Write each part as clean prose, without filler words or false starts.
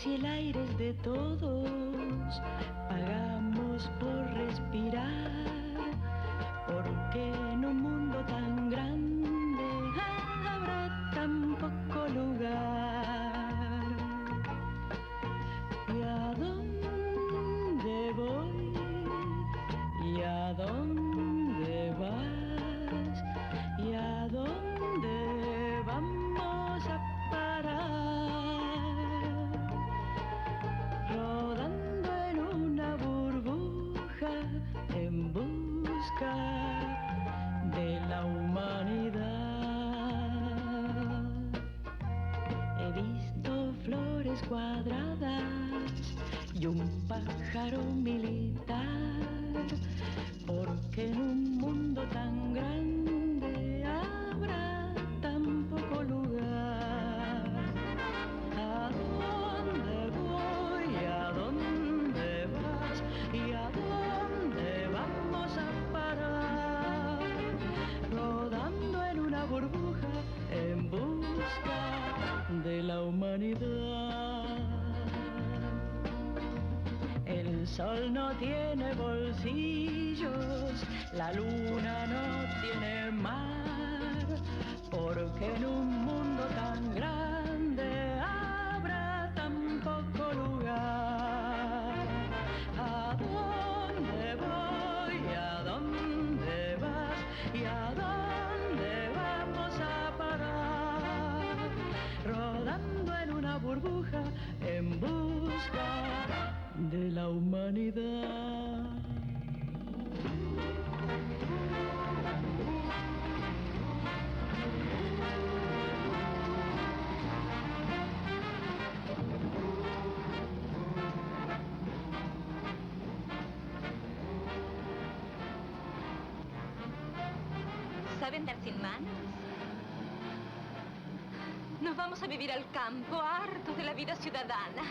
si el aire es de todos, pagamos por respirar, porque en un mundo tan grande habrá tan poco lugar. ¿Y a dónde voy? ¿Y a dónde vas? ¿Y a dónde vamos a parar? Rodando en una burbuja en busca de la humanidad. He visto flores cuadradas y un pájaro militar, porque en un mundo tan grande habrá tan poco lugar. ¿A dónde voy? ¿A dónde vas? ¿Y a dónde vamos a parar? Rodando en una burbuja en busca de la humanidad. El sol no tiene bolsillos, la luna no tiene mar, porque en un mundo tan grande habrá tan poco lugar. ¿A dónde voy? ¿A dónde vas? ¿Y a dónde vamos a parar? Rodando en una burbuja en busca de la humanidad. ¿Saben dar sin manos? Nos vamos a vivir al campo, hartos de la vida ciudadana.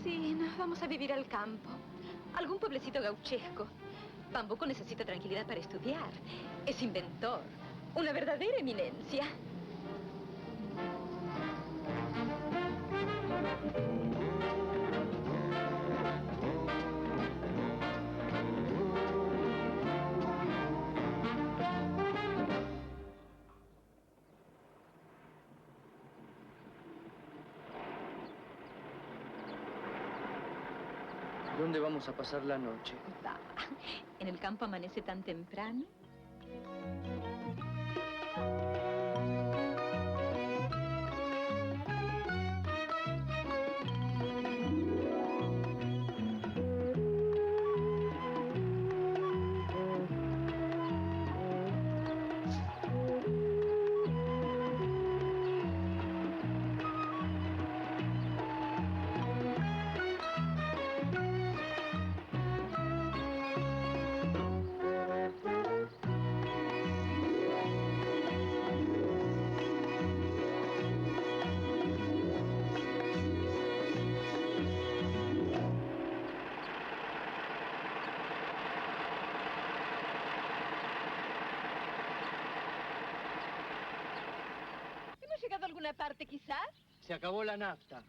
Sí, nos vamos a vivir al campo. Algún pueblecito gauchesco. Bambuco necesita tranquilidad para estudiar. Es inventor. Una verdadera eminencia. ¿Dónde vamos a pasar la noche? Va. En el campo amanece tan temprano. ¿Hemos llegado a alguna parte, quizás? Se acabó la nafta.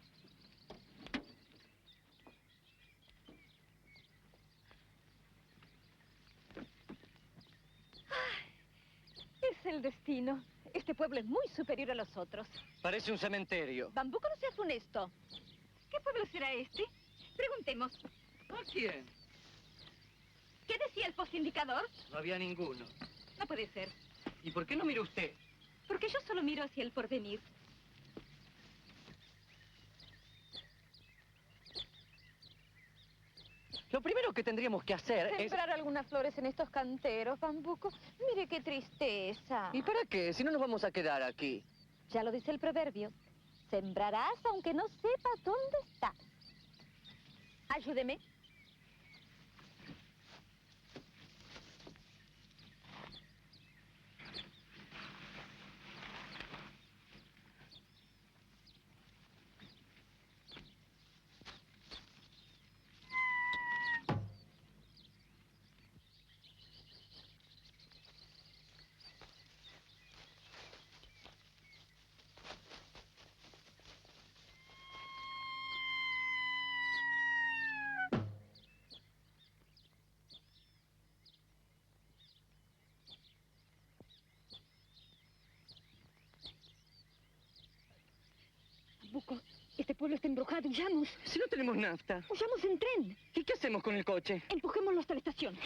Es el destino. Este pueblo es muy superior a los otros. Parece un cementerio. Bambuco, no seas honesto. ¿Qué pueblo será este? Preguntemos. ¿A quién? ¿Qué decía el postindicador? No había ninguno. No puede ser. ¿Y por qué no mira usted? Porque yo solo miro hacia el porvenir. Lo primero que tendríamos que hacer es... Sembrar algunas flores en estos canteros, Bambuco. Mire qué tristeza. ¿Y para qué? Si no nos vamos a quedar aquí. Ya lo dice el proverbio. Sembrarás aunque no sepas dónde estás. Ayúdeme. pueblo está embrujado. Huyamos. Si no tenemos nafta. Huyamos en tren. ¿Y qué hacemos con el coche? Empujémoslo hasta la estación.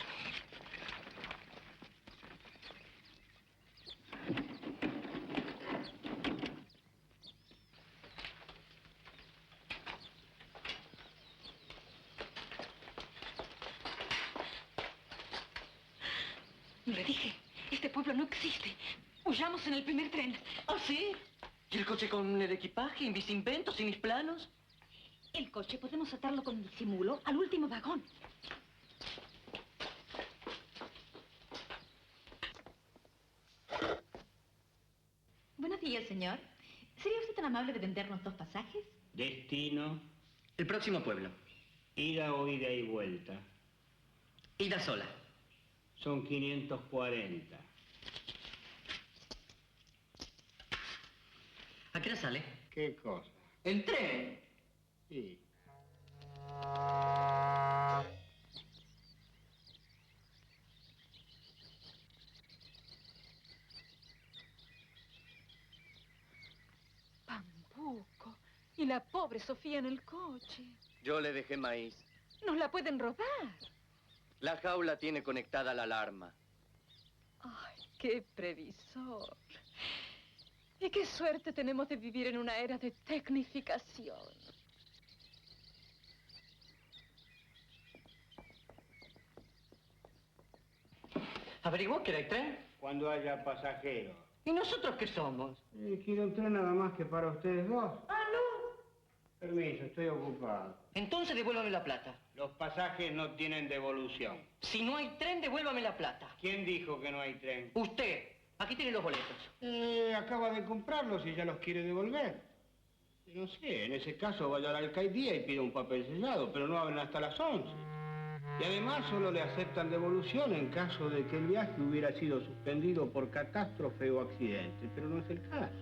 Le dije, este pueblo no existe. Huyamos en el primer tren. ¿Ah, sí? ¿Y el coche con el equipaje, y mis inventos y mis planos? El coche podemos atarlo con disimulo al último vagón. Buenos días, señor. ¿Sería usted tan amable de vendernos 2 pasajes? Destino, El próximo pueblo. ida o ida y vuelta. Ida sola. Son 540. ¿A qué hora sale? ¿Qué cosa? ¿El tren? Sí. Bambuco. Y la pobre Sofía en el coche. Yo le dejé maíz. Nos la pueden robar. La jaula tiene conectada la alarma. Ay, qué previsor. Y qué suerte tenemos de vivir en una era de tecnificación. ¿Averiguó que era el tren? Cuando haya pasajeros. ¿Y nosotros qué somos? Quiero un tren nada más que para ustedes dos. Ah, no. Permiso, estoy ocupado. Entonces devuélvame la plata. Los pasajes no tienen devolución. Si no hay tren, devuélvame la plata. ¿Quién dijo que no hay tren? Usted. Aquí tiene los boletos. Acaba de comprarlos y ya los quiere devolver. No sé, en ese caso vaya a la alcaldía y pida un papel sellado, pero no abren hasta las 11. Y además solo le aceptan devolución en caso de que el viaje hubiera sido suspendido por catástrofe o accidente, pero no es el caso.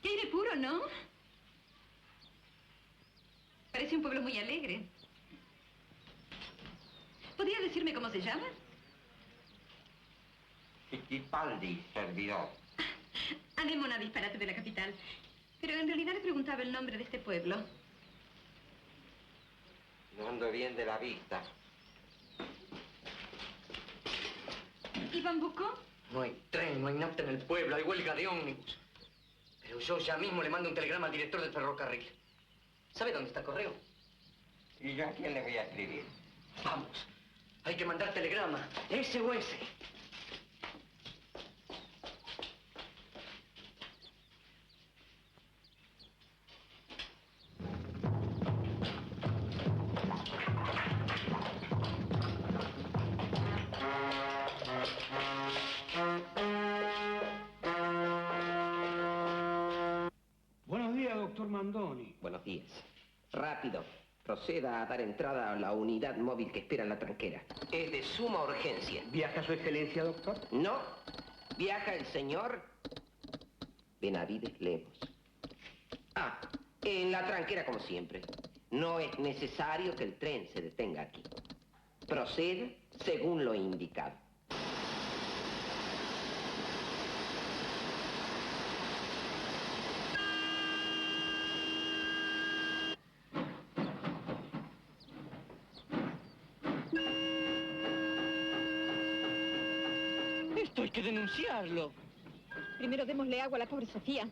Qué aire puro, ¿no? Parece un pueblo muy alegre. ¿Podría decirme cómo se llama? Fittipaldi, servidor. Anémona, disparate de la capital. Pero en realidad le preguntaba el nombre de este pueblo. No ando bien de la vista. ¿Y Bambuco? No hay tren, no hay nafta en el pueblo, hay huelga de ómnibus. Pero yo ya mismo le mando un telegrama al director del ferrocarril. ¿Sabe dónde está el correo? ¿Y yo a quién le voy a escribir? Vamos, hay que mandar telegrama, SOS. Buenos días, doctor Mandoni. Buenos días. Rápido. Proceda a dar entrada a la unidad móvil que espera en la tranquera. Es de suma urgencia. ¿Viaja su excelencia, doctor? No. Viaja el señor Benavides Lemos. Ah, en la tranquera como siempre. No es necesario que el tren se detenga aquí. Procede según lo indicado. Esto hay que denunciarlo. Primero démosle agua a la pobre Sofía.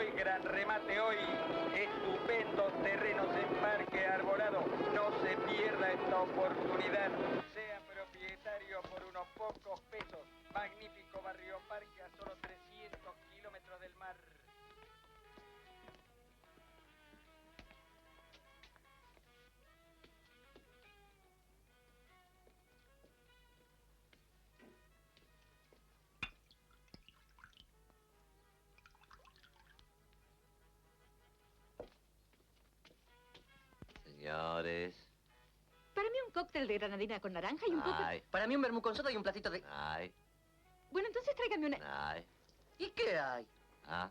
hoy, gran remate hoy. Estupendos terrenos en Parque Arbolado. No se pierda esta oportunidad. Sea propietario por unos pocos pesos. Magnífico barrio Parque a solo 300 kilómetros del mar. Señores. Para mí un cóctel de granadina con naranja y un poco... Ay, Para mí un vermú con soda y un platito de... ay, Bueno, entonces tráigame una... ay. ¿Y qué hay? Ah.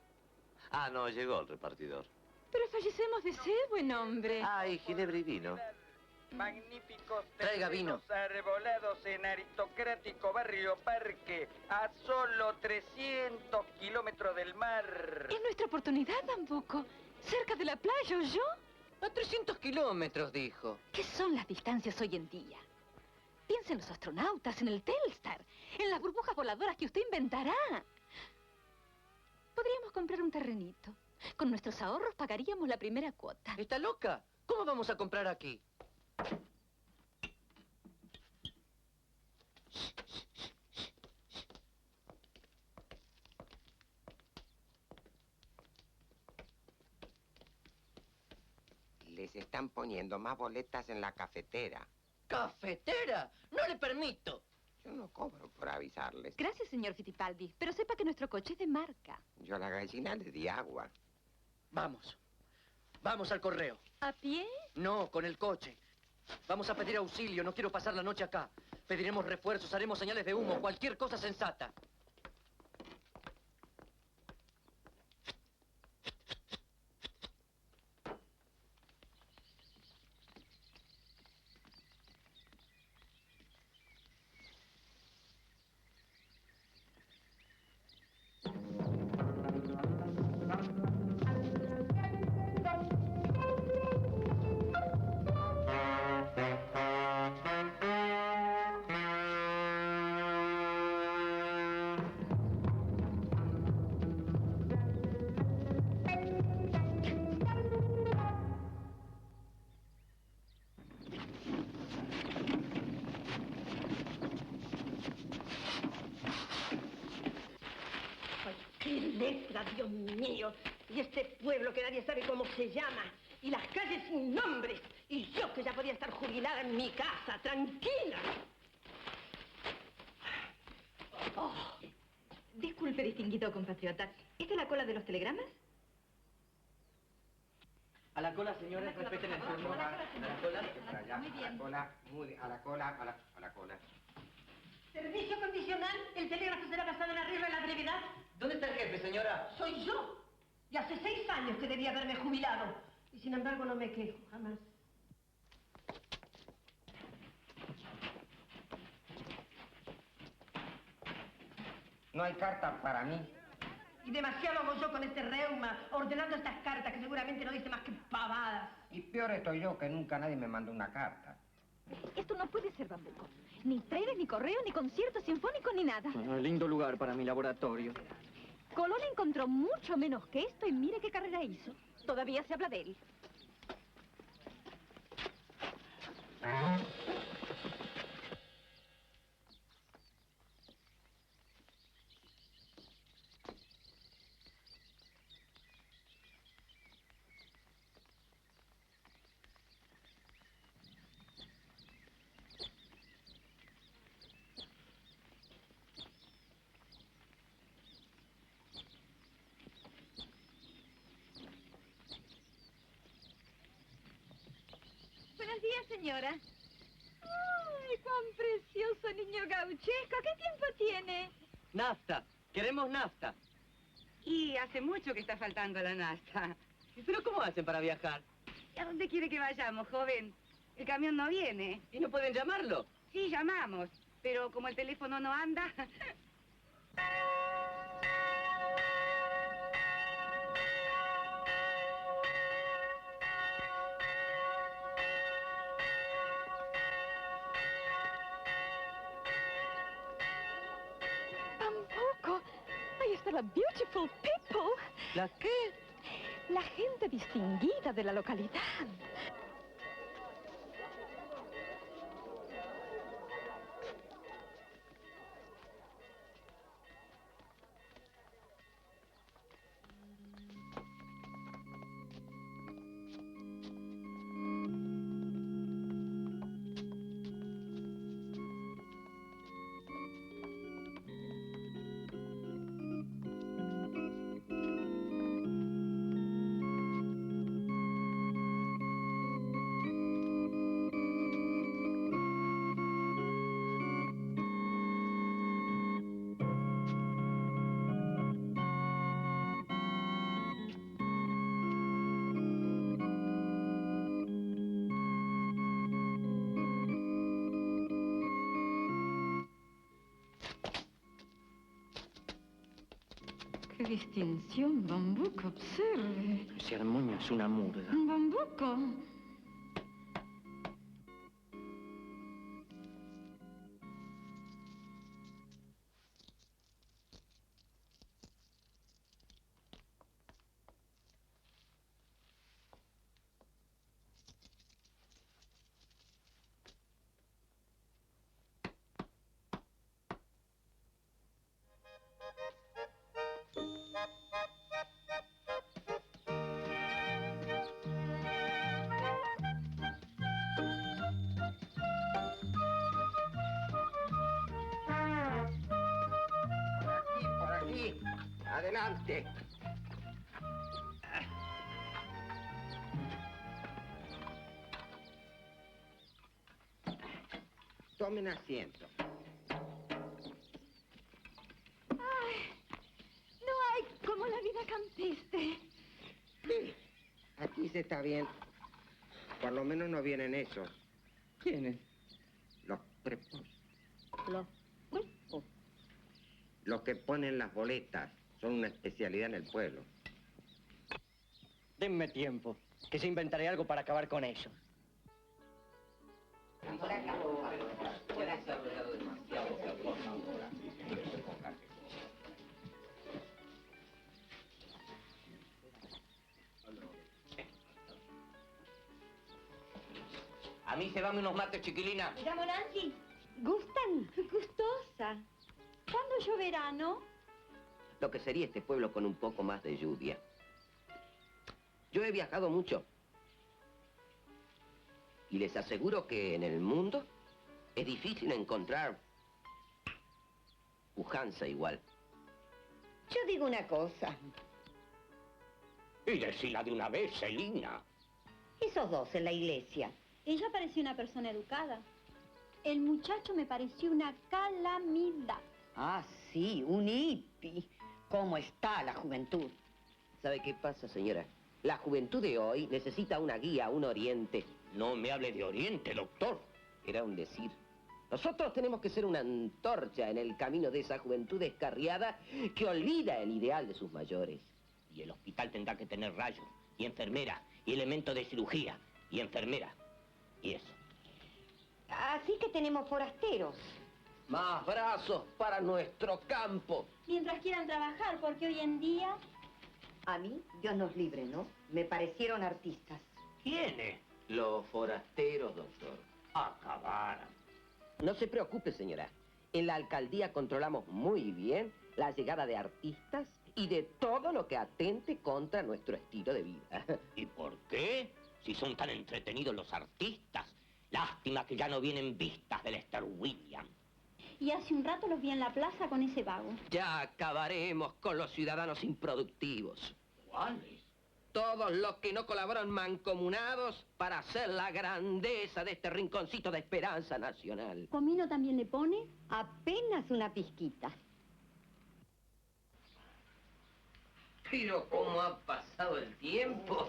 Ah, no, llegó el repartidor. Pero fallecemos de sed, buen hombre. Ay, ginebra y vino. Magníficos Traiga terrenos arbolados en aristocrático barrio Parque a solo 300 kilómetros del mar. Es nuestra oportunidad, Bambuco. Cerca de la playa, ¿oyó? A 300 kilómetros, dijo. ¿Qué son las distancias hoy en día? Piensa en los astronautas, en el Telstar, en las burbujas voladoras que usted inventará. Podríamos comprar un terrenito. Con nuestros ahorros pagaríamos la primera cuota. ¿Está loca? ¿Cómo vamos a comprar aquí? Les están poniendo más boletas en la cafetera. ¿Cafetera? ¡No le permito! Yo no cobro por avisarles. Gracias, señor Fittipaldi, pero sepa que nuestro coche es de marca. Yo a la gallina le di agua. Vamos. Vamos al correo. ¿A pie? No, con el coche. Vamos a pedir auxilio, no quiero pasar la noche acá. Pediremos refuerzos, haremos señales de humo, cualquier cosa sensata. ¡Qué letra, Dios mío! Y este pueblo que nadie sabe cómo se llama. Y las calles sin nombres. Y yo que ya podía estar jubilada en mi casa, tranquila. Oh. Disculpe, distinguido compatriota. ¿Esta es la cola de los telegramas? A la cola, señores, respeten el turno. A la cola. Muy bien. A la cola, a la cola, a la cola. Servicio condicional, el telégrafo será basado en la regla de la brevedad. ¿Dónde está el jefe, señora? Soy yo. Y hace 6 años que debía haberme jubilado. Y sin embargo no me quejo, jamás. No hay carta para mí. Y demasiado hago yo con este reuma, ordenando estas cartas que seguramente no dice más que pavadas. Y peor estoy yo, que nunca nadie me mandó una carta. Esto no puede ser, Bambuco. Ni trenes, ni correo, ni concierto sinfónico, ni nada. Lindo lugar para mi laboratorio. Colón encontró mucho menos que esto y mire qué carrera hizo. Todavía se habla de él. Buenos días, señora. ¡Ay, cuán precioso niño gauchesco! ¿Qué tiempo tiene? Nafta. Queremos nafta. Y hace mucho que está faltando la nafta. ¿Pero cómo hacen para viajar? ¿Y a dónde quiere que vayamos, joven? El camión no viene. ¿Y no pueden llamarlo? Sí, llamamos. Pero como el teléfono no anda... Tampoco. Ahí está la beautiful people. ¿La qué? La gente distinguida de la localidad. ¡Qué distinción, Bambuco! Observe. Ese armonio es una murga. ¡Bambuco! Por aquí. Adelante. Tomen asiento. ¡Ay! No hay como la vida campestre. Sí, aquí se está bien. Por lo menos no vienen esos. ¿Quiénes? Los prepos. Los cuerpos. Los que ponen las boletas. Son una especialidad en el pueblo. Denme tiempo, que se inventaré algo para acabar con eso. A mí se van unos mates, chiquilina. Me llamo Nancy. ¿Gustan? Gustosa. ¿Cuándo lloverá, no? Lo que sería este pueblo con un poco más de lluvia. Yo he viajado mucho. Y les aseguro que en el mundo es difícil encontrar pujanza igual. Yo digo una cosa. Y decila de una vez, Celina. Esos dos en la iglesia. Ella parecía una persona educada. El muchacho me pareció una calamidad. Ah, sí, un hippie. ¿Cómo está la juventud? ¿Sabe qué pasa, señora? La juventud de hoy necesita una guía, un oriente. No me hable de Oriente, doctor. Era un decir. Nosotros tenemos que ser una antorcha en el camino de esa juventud descarriada que olvida el ideal de sus mayores. Y el hospital tendrá que tener rayos, y enfermera, y elemento de cirugía, y enfermera. Y eso. Así que tenemos forasteros. Más brazos para nuestro campo. Mientras quieran trabajar, porque hoy en día... A mí, Dios nos libre, ¿no? Me parecieron artistas. ¿Quiénes? Los forasteros, doctor. Acabaran. No se preocupe, señora. En la alcaldía controlamos muy bien la llegada de artistas y de todo lo que atente contra nuestro estilo de vida. ¿Y por qué? Si son tan entretenidos los artistas. Lástima que ya no vienen vistas del Lester William. Y hace un rato los vi en la plaza con ese vago. Ya acabaremos con los ciudadanos improductivos. ¿Cuáles? Todos los que no colaboran mancomunados para hacer la grandeza de este rinconcito de esperanza nacional. ¿Comino también le pone? Apenas una pizquita. Pero cómo ha pasado el tiempo.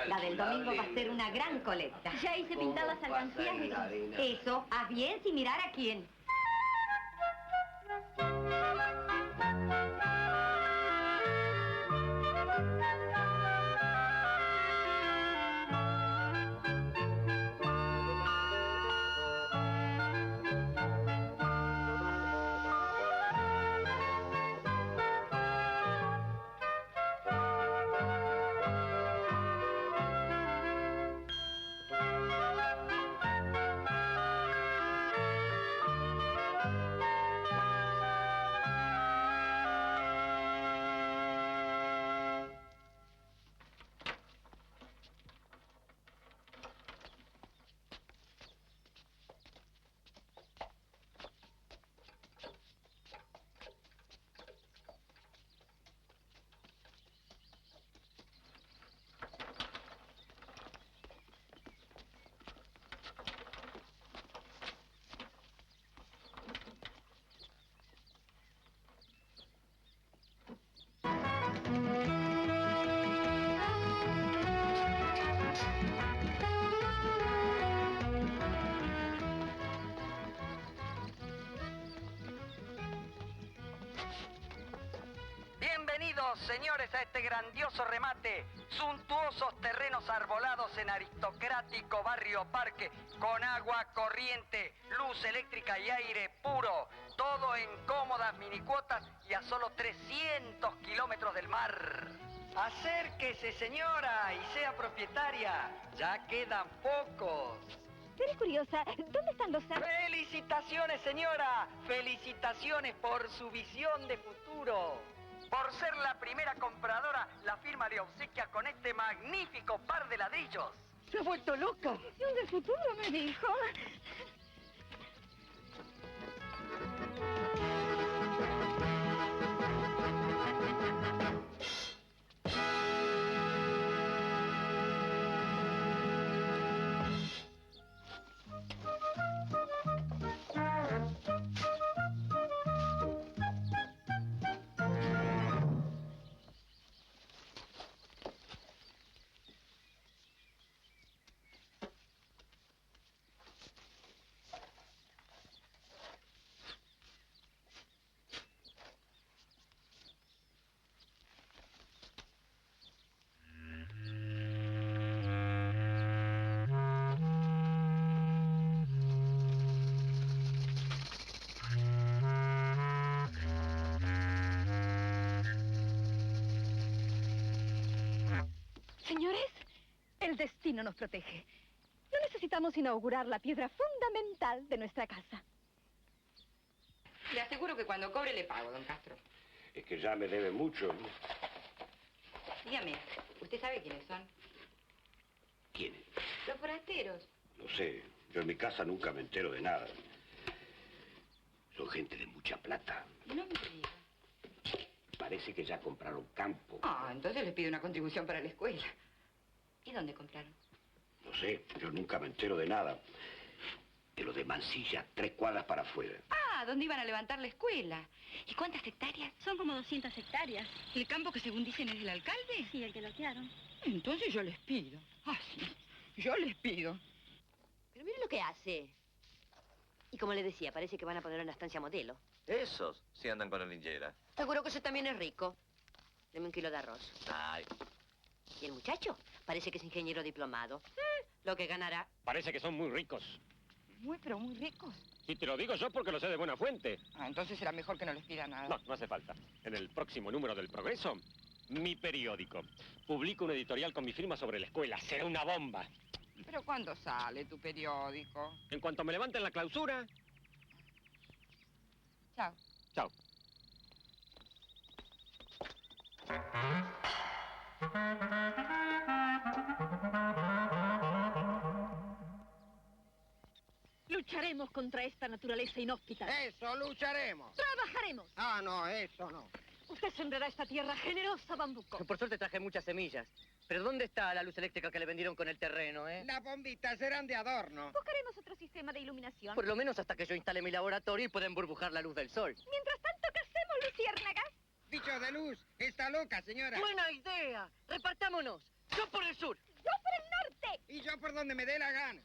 La del domingo va a ser una gran colecta. Ya hice pintar las alcancías. Eso, haz bien sin mirar a quién. señores, a este grandioso remate. Suntuosos terrenos arbolados en aristocrático barrio Parque, con agua corriente, luz eléctrica y aire puro. Todo en cómodas minicuotas y a solo 300 kilómetros del mar. Acérquese, señora, y sea propietaria. Ya quedan pocos. Seré curiosa, ¿dónde están los... ¡Felicitaciones, señora! ¡Felicitaciones por su visión de futuro! Por ser la primera compradora, la firma le obsequia con este magnífico par de ladrillos. Se ha vuelto loca. Visión del futuro, me dijo. Señores, el destino nos protege. No necesitamos inaugurar la piedra fundamental de nuestra casa. Le aseguro que cuando cobre le pago, don Castro. Es que ya me debe mucho. Dígame, ¿usted sabe quiénes son? ¿Quiénes? Los forasteros. No sé, yo en mi casa nunca me entero de nada. Son gente de mucha plata. No me diga. Parece que ya compraron campo. Ah, entonces les pido una contribución para la escuela. ¿Y dónde compraron? No sé, yo nunca me entero de nada. De lo de Mansilla, 3 cuadras para afuera. Ah, ¿dónde iban a levantar la escuela? ¿Y cuántas hectáreas? Son como 200 hectáreas. ¿El campo que según dicen es del alcalde? Sí, el que lotearon. Entonces yo les pido. Ah, sí, yo les pido. Pero mire lo que hace. Y como le decía, parece que van a poner una estancia modelo. Esos sí andan con el linchera. Seguro que ese también es rico. Deme 1 kilo de arroz. Ay, Y el muchacho parece que es ingeniero diplomado. Lo que ganará. Parece que son muy ricos. Muy, pero muy ricos. Y te lo digo yo porque lo sé de buena fuente. Ah, entonces será mejor que no les pida nada. No, no hace falta. En el próximo número del Progreso, mi periódico. Publico un editorial con mi firma sobre la escuela. Será una bomba. ¿Pero cuándo sale tu periódico? En cuanto me levanten la clausura... Chao. Chao. Lucharemos contra esta naturaleza inhóspita. Eso, lucharemos. ¡Trabajaremos! Ah, no, eso no. Usted sembrará esta tierra generosa, Bambuco. Por suerte traje muchas semillas. Pero ¿dónde está la luz eléctrica que le vendieron con el terreno, Las bombitas serán de adorno. Buscaremos otro sistema de iluminación. Por lo menos hasta que yo instale mi laboratorio y pueda burbujar la luz del sol. Mientras tanto, ¿qué hacemos, luciérnagas? Bicho de luz, está loca, señora. ¡Buena idea! ¡Repartámonos! ¡Yo por el sur! ¡Yo por el norte! Y yo por donde me dé la gana.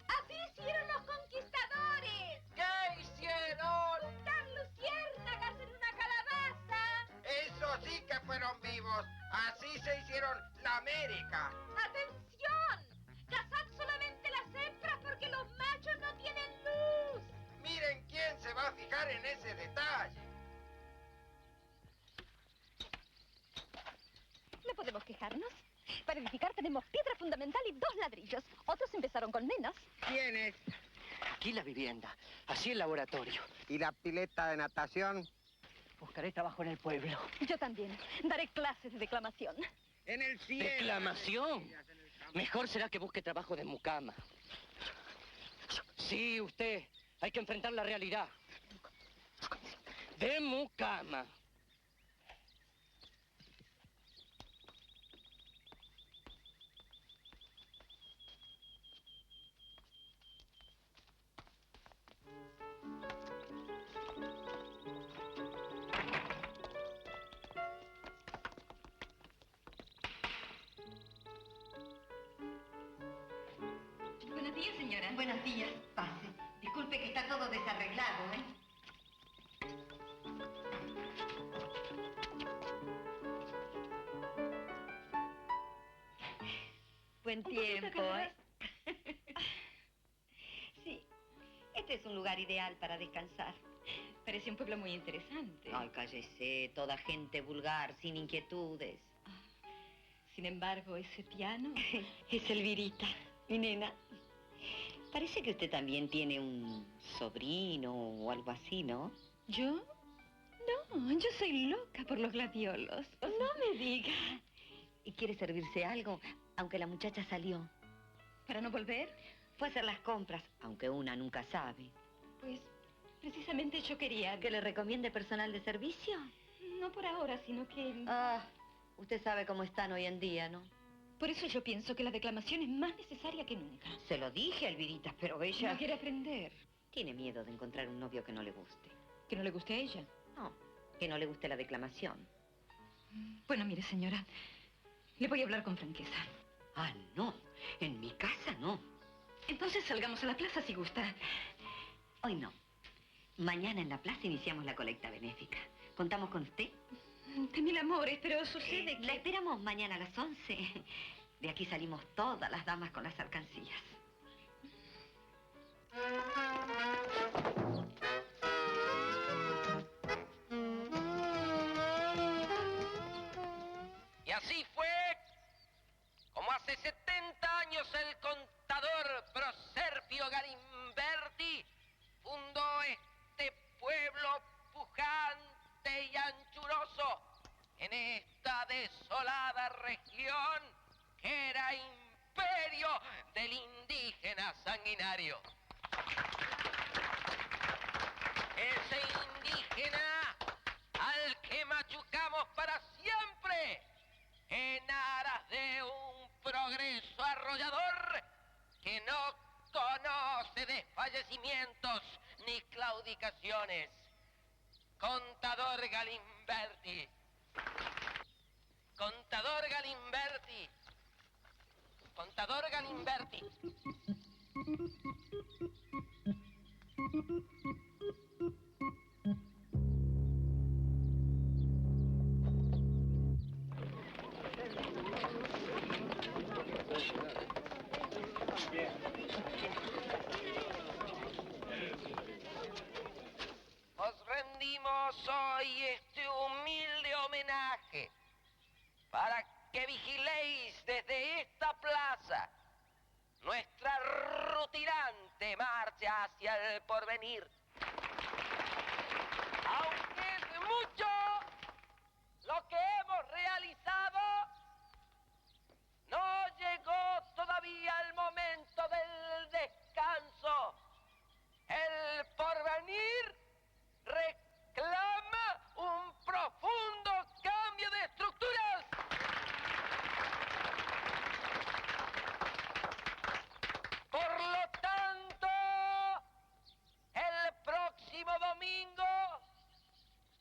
¡Así hicieron los conquistadores! ¿Qué hicieron? ¡Juntar luciérnagas en una calabaza! Eso sí que fueron vivos. Así se hicieron la América. ¡Atención! ¡Cazad solamente las hembras porque los machos no tienen luz! Miren quién se va a fijar en ese detalle. ¿No podemos quejarnos? Para edificar tenemos piedra fundamental y 2 ladrillos. Otros empezaron con menos. ¿Quiénes? Aquí la vivienda, así el laboratorio. ¿Y la pileta de natación? Buscaré trabajo en el pueblo. Yo también. Daré clases de declamación. En el cielo. ¿Declamación? Mejor será que busque trabajo de mucama. Sí, usted. Hay que enfrentar la realidad. De mucama. Buenos días, señora. Buenos días. Pase. Disculpe que está todo desarreglado, Buen Un poquito, tiempo, Carlos. Sí, este es un lugar ideal para descansar. Parece un pueblo muy interesante. Ay, cállese, toda gente vulgar, sin inquietudes. Sin embargo, ese piano es Elvirita, mi nena. Parece que usted también tiene un sobrino o algo así, ¿no? ¿Yo? No, yo soy loca por los gladiolos. No me diga. ¿Y quiere servirse algo? Aunque la muchacha salió. ¿Para no volver? Fue a hacer las compras, aunque una nunca sabe. Pues, precisamente yo quería... ¿Que le recomiende personal de servicio? No por ahora, sino que... Ah, usted sabe cómo están hoy en día, ¿no? Por eso yo pienso que la declamación es más necesaria que nunca. Se lo dije, Elvirita, pero ella... No quiere aprender. Tiene miedo de encontrar un novio que no le guste. ¿Que no le guste a ella? No, que no le guste la declamación. Bueno, mire, señora, le voy a hablar con franqueza. Ah, no, en mi casa no. Entonces salgamos a la plaza si gusta. Hoy no. Mañana en la plaza iniciamos la colecta benéfica. ¿Contamos con usted? De mil amores, pero sucede que... La esperamos mañana a las 11. De aquí salimos todas las damas con las alcancías. Y así fue como hace 70 años el contador Proserpio Galimberti fundó este pueblo pujante y anchuroso en esta desolada región que era imperio del indígena sanguinario. Ese indígena al que machucamos para siempre en aras de un progreso arrollador que no conoce desfallecimientos ni claudicaciones. Contador Galimberti. Contador Galimberti. Contador Galimberti. Os rendimos hoy este humilde homenaje para que vigiléis desde esta plaza nuestra rutilante marcha hacia el porvenir. Aunque es mucho lo que hemos realizado, no llegó todavía el momento del descanso. El porvenir reclama un profundo cambio de estructuras. Por lo tanto, el próximo domingo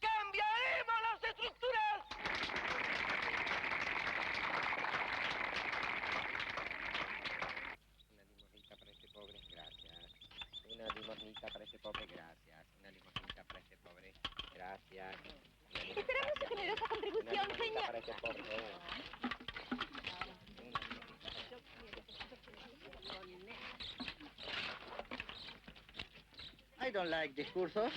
cambiaremos las estructuras. Una limonita para este pobre, gracias. Una limonita para este pobre, gracias. Una limonita para este pobre, gracias. Esperamos su generosa contribución, señor. Para este pobre. I don't like discursos.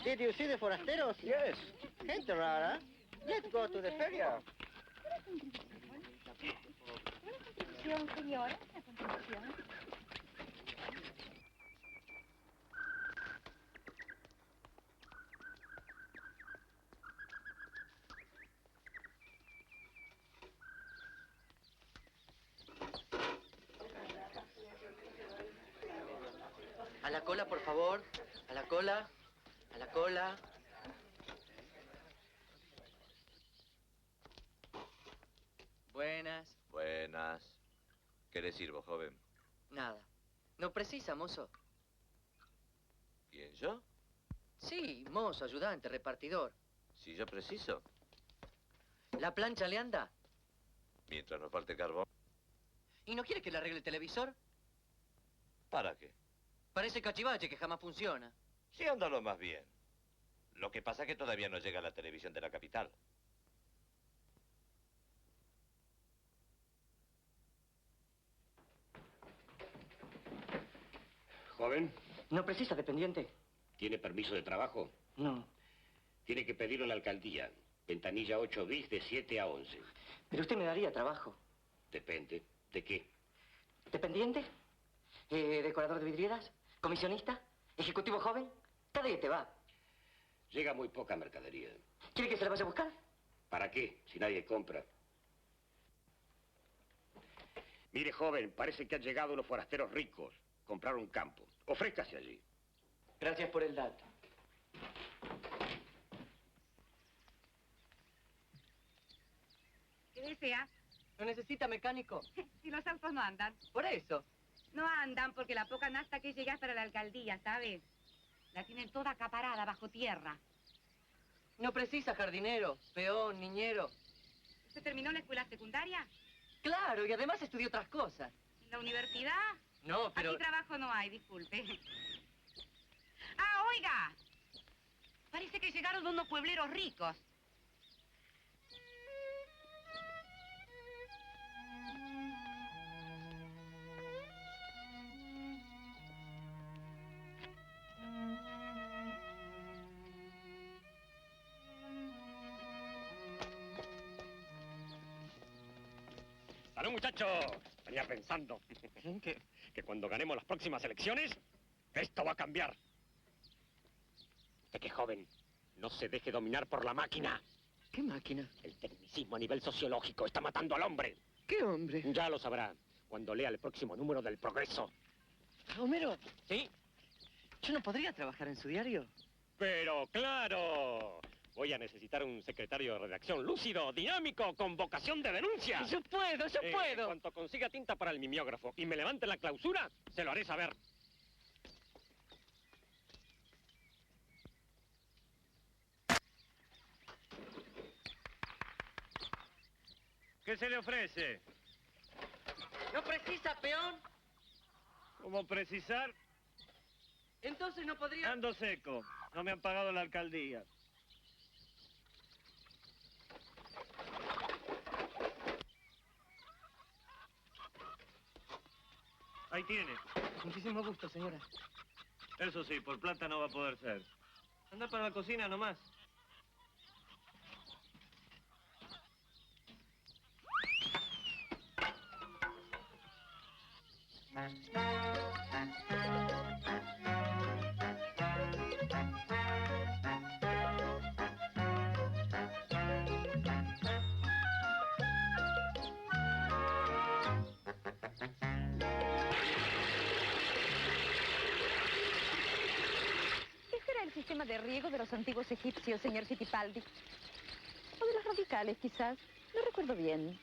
Did you see the forasteros? Yes. Gente rara. Let's go to the feria. Una contribución, señora, una contribución. A la cola, por favor. A la cola. A la cola. Buenas. Buenas. ¿Qué le sirvo, joven? Nada. No precisa, mozo. ¿Quién, yo? Sí, mozo, ayudante, repartidor. Si yo preciso. ¿La plancha le anda? Mientras no falte carbón. ¿Y no quiere que le arregle el televisor? ¿Para qué? Parece cachivache que jamás funciona. Sí, anda lo más bien. Lo que pasa es que todavía no llega la televisión de la capital. Joven. ¿No precisa dependiente? ¿Tiene permiso de trabajo? No. Tiene que pedirlo a la alcaldía. Ventanilla 8 bis de 7 a 11. Pero usted me daría trabajo. Depende. ¿De qué? ¿Dependiente? ¿Decorador de vidrieras? ¿Comisionista? ¿Ejecutivo joven? Cada día te va. Llega muy poca mercadería. ¿Quiere que se la vaya a buscar? ¿Para qué? Si nadie compra. Mire, joven, parece que han llegado unos forasteros ricos. Compraron un campo. Ofrézcase allí. Gracias por el dato. ¿Qué desea? ¿No necesita mecánico? Si los autos no andan. Por eso. No andan porque la poca nafta que llega es para la alcaldía, ¿sabes? La tienen toda acaparada bajo tierra. No precisa jardinero, peón, niñero. ¿Usted terminó la escuela secundaria? Claro, y además estudió otras cosas. ¿En la universidad? No, pero... Aquí trabajo no hay, disculpe. ¡Ah, oiga! Parece que llegaron unos puebleros ricos. ¡Salud, muchachos! Venía pensando que cuando ganemos las próximas elecciones, esto va a cambiar. De que, joven, no se deje dominar por la máquina. ¿Qué máquina? El tecnicismo a nivel sociológico está matando al hombre. ¿Qué hombre? Ya lo sabrá cuando lea el próximo número del Progreso. ¿Homero? ¿Sí? ¿Yo no podría trabajar en su diario? Pero claro, voy a necesitar un secretario de redacción lúcido, dinámico, con vocación de denuncia. Yo puedo, yo puedo. En cuanto consiga tinta para el mimeógrafo y me levante la clausura, se lo haré saber. ¿Qué se le ofrece? ¿No precisa, peón? ¿Cómo precisar? Entonces no podría... Ando seco. No me han pagado la alcaldía. Ahí tiene. Muchísimo gusto, señora. Eso sí, por plata no va a poder ser. Anda para la cocina nomás. ¿Este era el sistema de riego de los antiguos egipcios, señor Fittipaldi? O de los radicales, quizás. No recuerdo bien.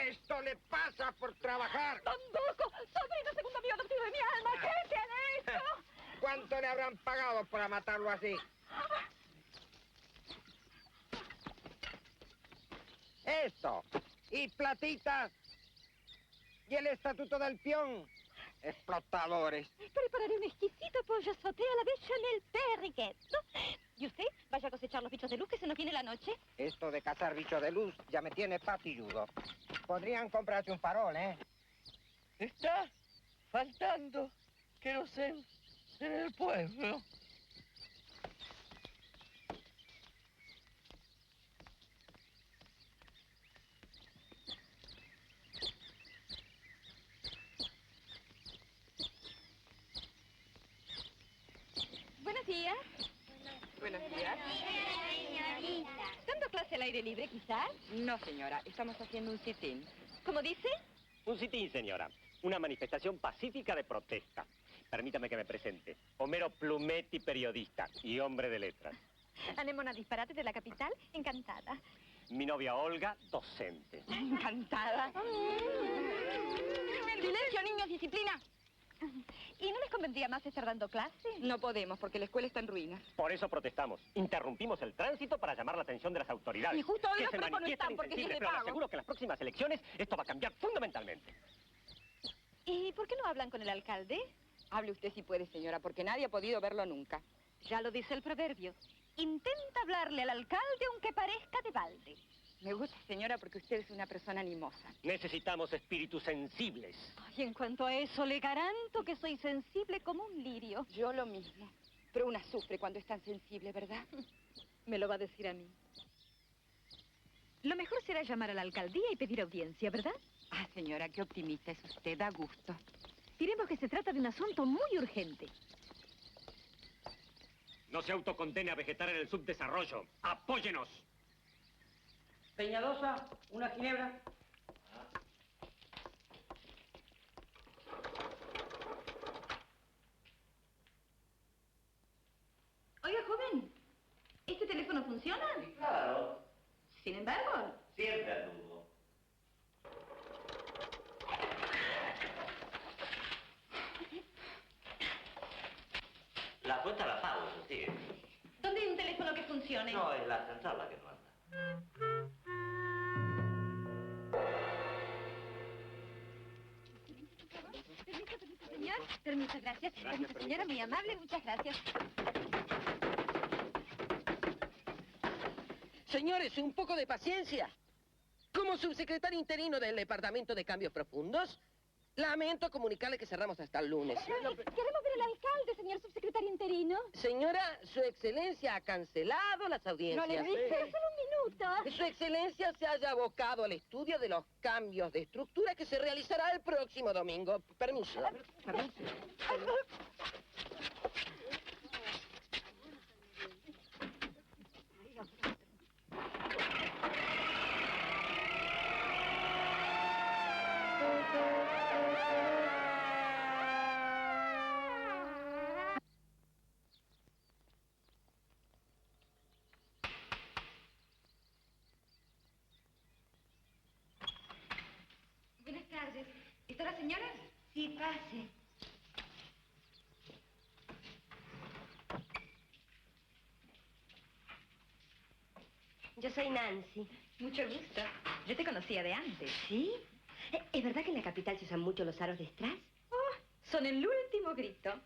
¡Esto le pasa por trabajar! ¡Don Duco! ¡Sobrino segundo mío adoptivo de mi alma! ¿Qué te han hecho? ¿Cuánto le habrán pagado para matarlo así? Esto. Y platitas. Y el estatuto del peón. Explotadores. Prepararé un exquisito pollo sauté a la bechamel perriquetto. ¿Y usted? Vaya a cosechar los bichos de luz que se nos viene la noche. Esto de cazar bichos de luz ya me tiene patilludo. Podrían comprarse un farol, ¿eh? Está faltando querosén en el pueblo. Buenos días. Buenos días. ¿Dando clase al aire libre, quizás? No, señora. Estamos haciendo un sit-in. ¿Cómo dice? Un sit-in, señora. Una manifestación pacífica de protesta. Permítame que me presente. Homero Plumetti, periodista y hombre de letras. Anémona Disparate de la capital, encantada. Mi novia Olga, docente. Encantada. Silencio, niños, disciplina. ¿Y no les convendría más estar dando clase? No podemos, porque la escuela está en ruinas. Por eso protestamos. Interrumpimos el tránsito para llamar la atención de las autoridades. Y justo hoy que los se grupos no manifiestan están porque insensibles, se les pero les pago. aseguro que en las próximas elecciones esto va a cambiar fundamentalmente. ¿Y por qué no hablan con el alcalde? Hable usted si puede, señora, porque nadie ha podido verlo nunca. Ya lo dice el proverbio. Intenta hablarle al alcalde aunque parezca de balde. Me gusta, señora, porque usted es una persona animosa. Necesitamos espíritus sensibles. Y en cuanto a eso, le garanto que soy sensible como un lirio. Yo lo mismo. Pero una sufre cuando es tan sensible, ¿verdad? Me lo va a decir a mí. Lo mejor será llamar a la alcaldía y pedir audiencia, ¿verdad? Ah, señora, qué optimista es usted. Da gusto. Diremos que se trata de un asunto muy urgente. No se autocondene a vegetar en el subdesarrollo. ¡Apóyenos! Peñadosa, una ginebra. Oiga, joven, ¿este teléfono funciona? Sí, claro. Sin embargo... Siempre anduvo. La cuenta la pago, eso sí. ¿Dónde hay un teléfono que funcione? No, es la central la que no anda. Señor, permiso, gracias. Permiso, señora, muy amable, muchas gracias. Señores, un poco de paciencia. Como subsecretario interino del Departamento de Cambios Profundos, lamento comunicarle que cerramos hasta el lunes. Queremos ver al alcalde, señor subsecretario interino. Señora, su excelencia ha cancelado las audiencias. No le dije, solo un minuto. Su excelencia se haya abocado al estudio de los cambios de estructura que se realizará el próximo domingo. Permiso. Permiso. Buenas tardes. ¿Está la señora? Sí, pase. Yo soy Nancy. Mucho gusto. Yo te conocía de antes. ¿Sí? ¿Es verdad que en la capital se usan mucho los aros de strass? Oh, son el último grito.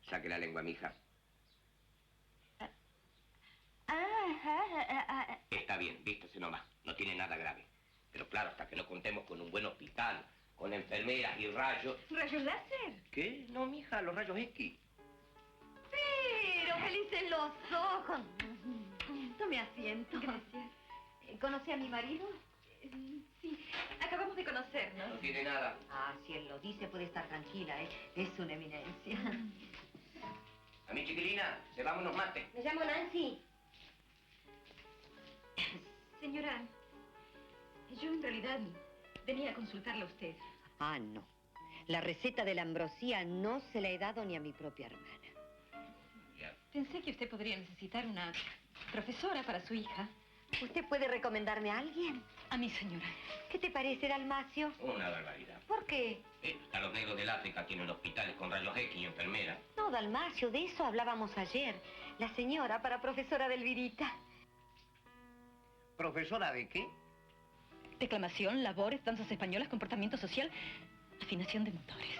Saque la lengua, mija. Está bien, vístese nomás. No tiene nada grave. Pero claro, hasta que no contemos con un buen hospital, con enfermeras y rayos... ¿Rayos láser? ¿Qué? No, mija, los rayos X. Pero felices los ojos. Tome asiento. Gracias. ¿Conoce a mi marido? Sí, acabamos de conocernos. No tiene nada. Ah, si él lo dice, puede estar tranquila, ¿eh? Es una eminencia. A mi chiquilina, llevámonos mate. Me llamo Nancy. Señora, yo en realidad venía a consultarle a usted. Ah, no. La receta de la ambrosía no se la he dado ni a mi propia hermana. Pensé que usted podría necesitar una profesora para su hija. ¿Usted puede recomendarme a alguien? A mi señora. ¿Qué te parece, Dalmacio? Una barbaridad. ¿Por qué? A los negros del África tienen hospitales con rayos X y enfermeras. No, Dalmacio, de eso hablábamos ayer. La señora para profesora de Elvirita. ¿Profesora de qué? Declamación, labores, danzas españolas, comportamiento social, afinación de motores.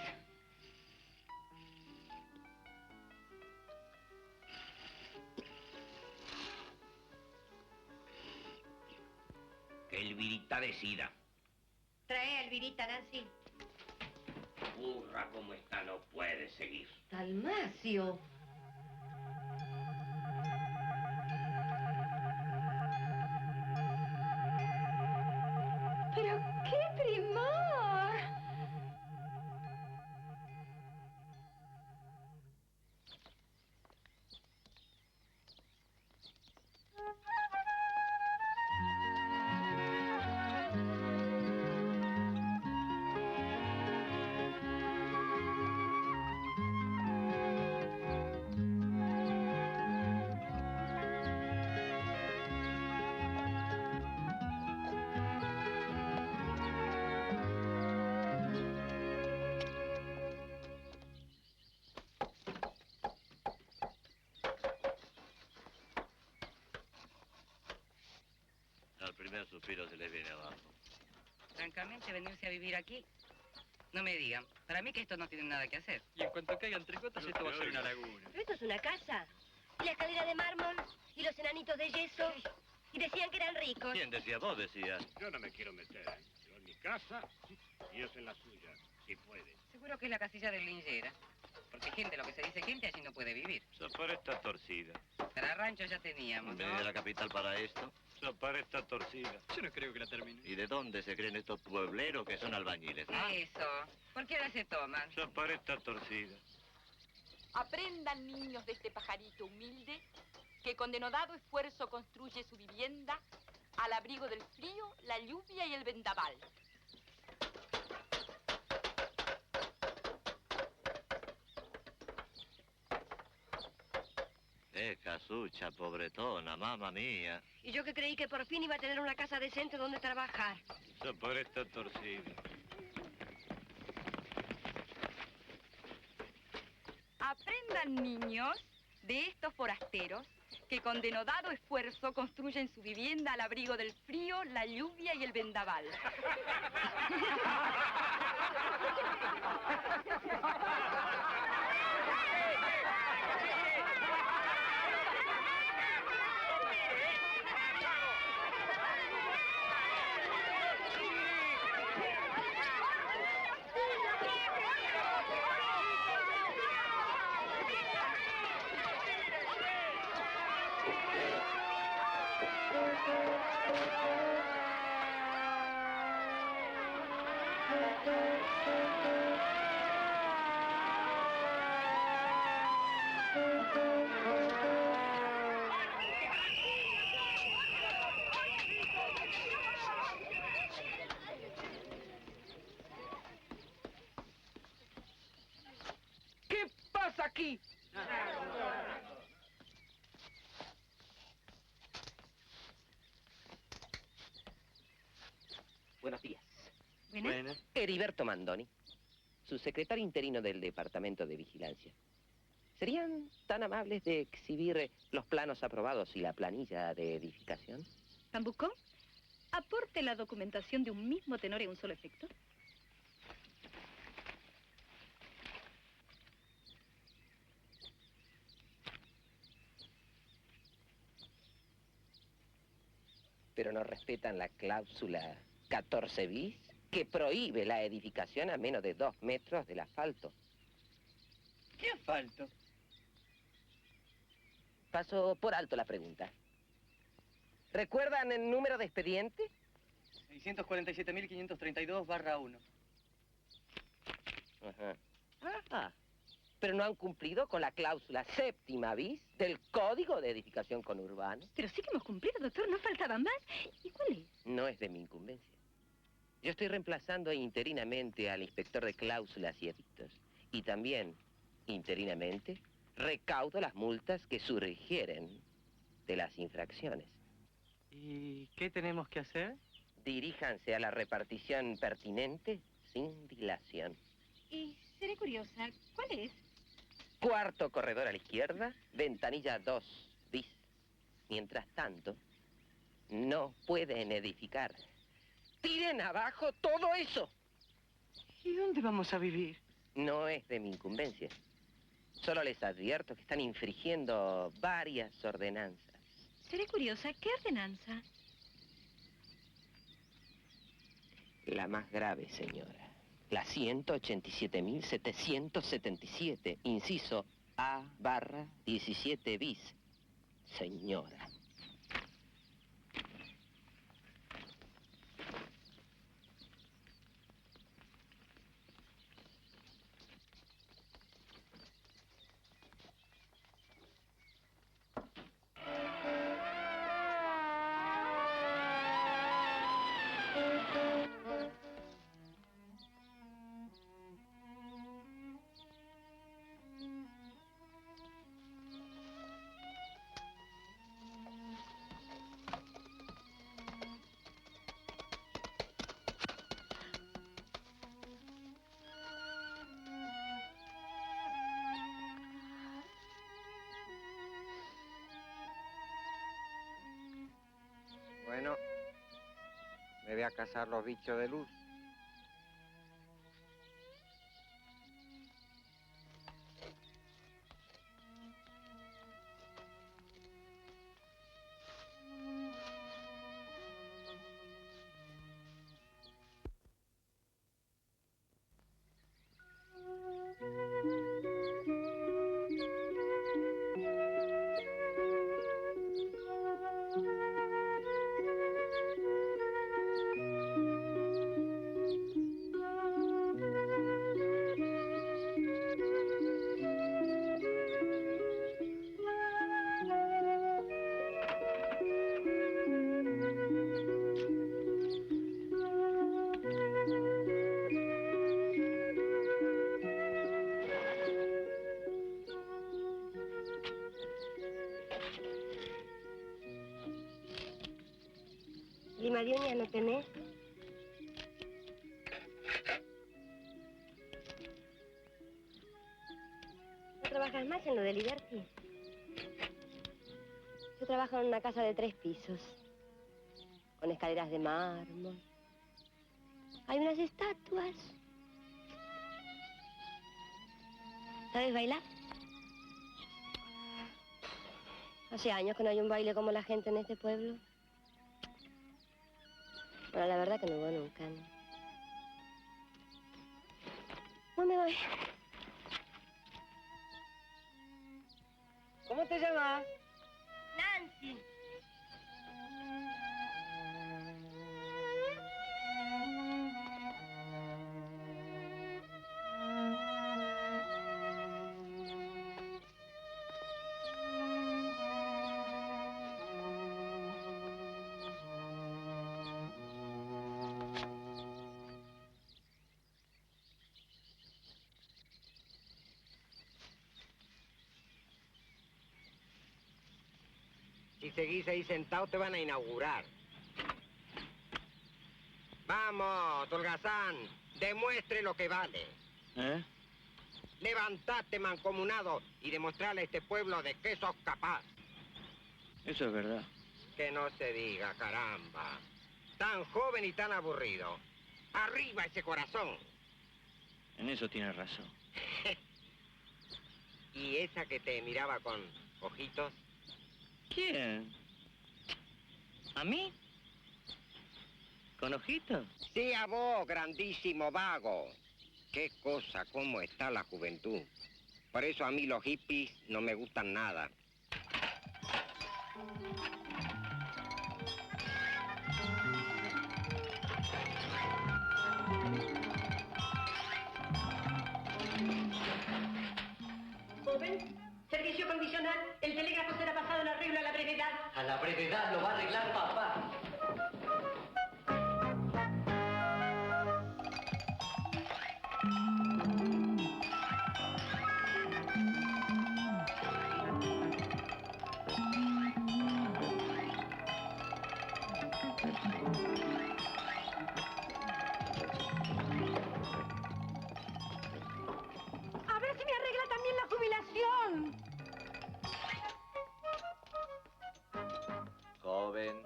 Que Elvirita decida. Trae a Elvirita, Nancy. Burra como está, no puede seguir. Dalmacio. un suspiro se les viene abajo. Francamente, venirse a vivir aquí, no me digan. Para mí que esto no tiene nada que hacer. Y en cuanto caigan tricotas, esto va a ser una laguna. Pero esto es una casa. Y la escalera de mármol, y los enanitos de yeso. Y decían que eran ricos. ¿Quién decía? Vos decías. Yo no me quiero meter. Yo en mi casa y ellos en la suya, si pueden. Seguro que es la casilla del Lingera. Porque gente, lo que se dice gente, allí no puede vivir. Esa pared está torcida. Para rancho ya teníamos, En vez ¿no? de la capital para esto, esa pared está torcida. Yo no creo que la termine. ¿Y de dónde se creen estos puebleros que son albañiles? Eso. ¿Por qué ahora se toman? Esa pared está torcida. Aprendan, niños, de este pajarito humilde que con denodado esfuerzo construye su vivienda al abrigo del frío, la lluvia y el vendaval. Casucha, pobretona, mamma mía. Y yo que creí que por fin iba a tener una casa decente donde trabajar. Esa pared está torcida. Aprendan, niños, de estos forasteros que con denodado esfuerzo construyen su vivienda al abrigo del frío, la lluvia y el vendaval. ¿Qué pasa aquí? Buenos días. Buenas. Heriberto Mandoni, su secretario interino del Departamento de Vigilancia. ¿Serían tan amables de exhibir los planos aprobados y la planilla de edificación? ¿Tambucón? ¿Aporte la documentación de un mismo tenor y un solo efecto? Pero no respetan la cláusula 14 bis que prohíbe la edificación a menos de 2 metros del asfalto. ¿Qué asfalto? Paso por alto la pregunta. ¿Recuerdan el número de expediente? 647.532/1. Ajá. Ah, pero no han cumplido con la cláusula 7ª bis del Código de Edificación Conurbano. Pero sí que hemos cumplido, doctor, no faltaba más. ¿Y cuál es? No es de mi incumbencia. Yo estoy reemplazando interinamente al inspector de cláusulas y edictos. Y también, interinamente, recaudo las multas que surgieren de las infracciones. ¿Y qué tenemos que hacer? Diríjanse a la repartición pertinente sin dilación. Y seré curiosa, ¿cuál es? Cuarto corredor a la izquierda, ventanilla 2 bis. Mientras tanto, no pueden edificar. ¡Tiren abajo todo eso! ¿Y dónde vamos a vivir? No es de mi incumbencia. Solo les advierto que están infringiendo varias ordenanzas. Seré curiosa, ¿qué ordenanza? La más grave, señora. La 187.777, inciso A/17 bis. Señora. Me voy a cazar los bichos de luz. Limadionia no tenés. ¿No trabajas más en lo de Liberty? Yo trabajo en una casa de 3 pisos, con escaleras de mármol. Hay unas estatuas. ¿Sabes bailar? Hace años que no hay un baile como la gente en este pueblo. Bueno, la verdad que no hubo nunca. Pues me voy. ¿Cómo te llamas? Nancy. Si seguís ahí sentado, te van a inaugurar. Vamos, holgazán, demuestre lo que vale. ¿Eh? Levantate, mancomunado, y demostrarle a este pueblo de que sos capaz. Eso es verdad. Que no se diga, caramba. Tan joven y tan aburrido. Arriba ese corazón. En eso tienes razón. ¿Y esa que te miraba con ojitos? ¿Quién? ¿A mí? ¿Con ojitos? Sí, a vos, grandísimo vago. Qué cosa, cómo está la juventud. Por eso a mí los hippies no me gustan nada. Joven, servicio condicional. El telégrafo será pasado en arreglo a la brevedad. A la brevedad lo va a arreglar papá. A ver si me arregla también la jubilación. Joven.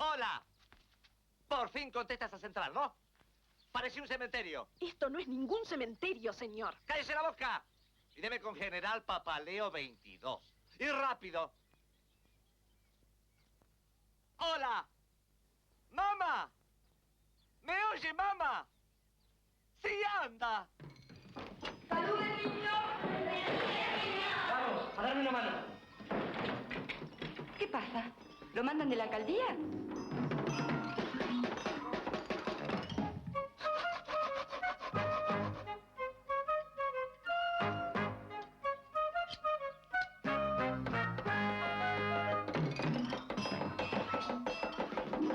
¡Hola! Por fin contesta esa central, ¿no? Parece un cementerio. Esto no es ningún cementerio, señor. ¡Cállese la boca! Y deme con General Papaleo 22. ¡Y rápido! ¡Hola! ¡Mamá! ¿Me oye, mamá? ¡Sí, anda! ¡Saluden, niños! Vamos, a darme una mano. ¿Qué pasa? ¿Lo mandan de la alcaldía?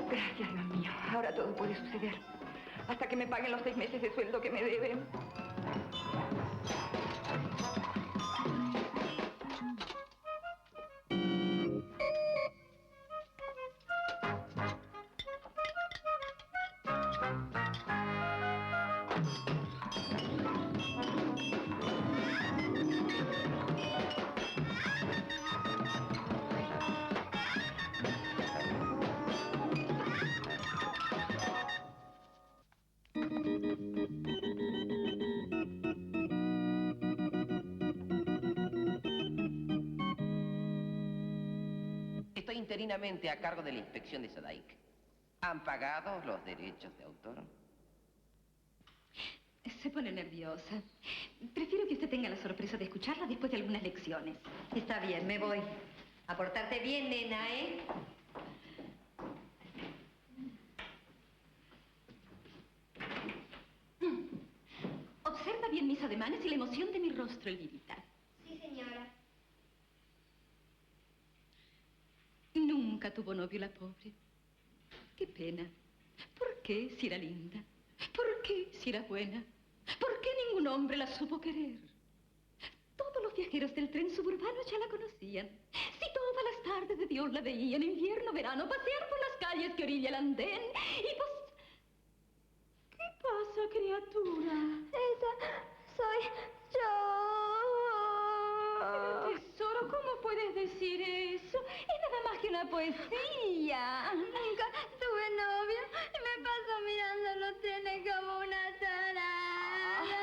Gracias, Dios mío. Ahora todo puede suceder. Hasta que me paguen los 6 meses de sueldo que me deben. Estoy interinamente a cargo de la inspección de Sadaic. ¿Han pagado los derechos de autor? Se pone nerviosa. Prefiero que usted tenga la sorpresa de escucharla después de algunas lecciones. Está bien, me voy. A portarte bien, nena, ¿eh? Observa bien mis ademanes y la emoción de mi rostro, Elvirita. Sí, señora. Nunca tuvo novio la pobre. Qué pena. ¿Por qué si era linda? ¿Por qué si era buena? ¿Por qué ningún hombre la supo querer? Todos los viajeros del tren suburbano ya la conocían. Si todas las tardes de Dios la veían, invierno, verano, pasear por las calles que orilla el andén y pues... ¿Qué pasa, criatura? Esa soy yo. Pero, tesoro, ¿cómo puedes decir eso? Es nada más que una poesía. Nunca tuve novio y me paso mirando los trenes como una tarada.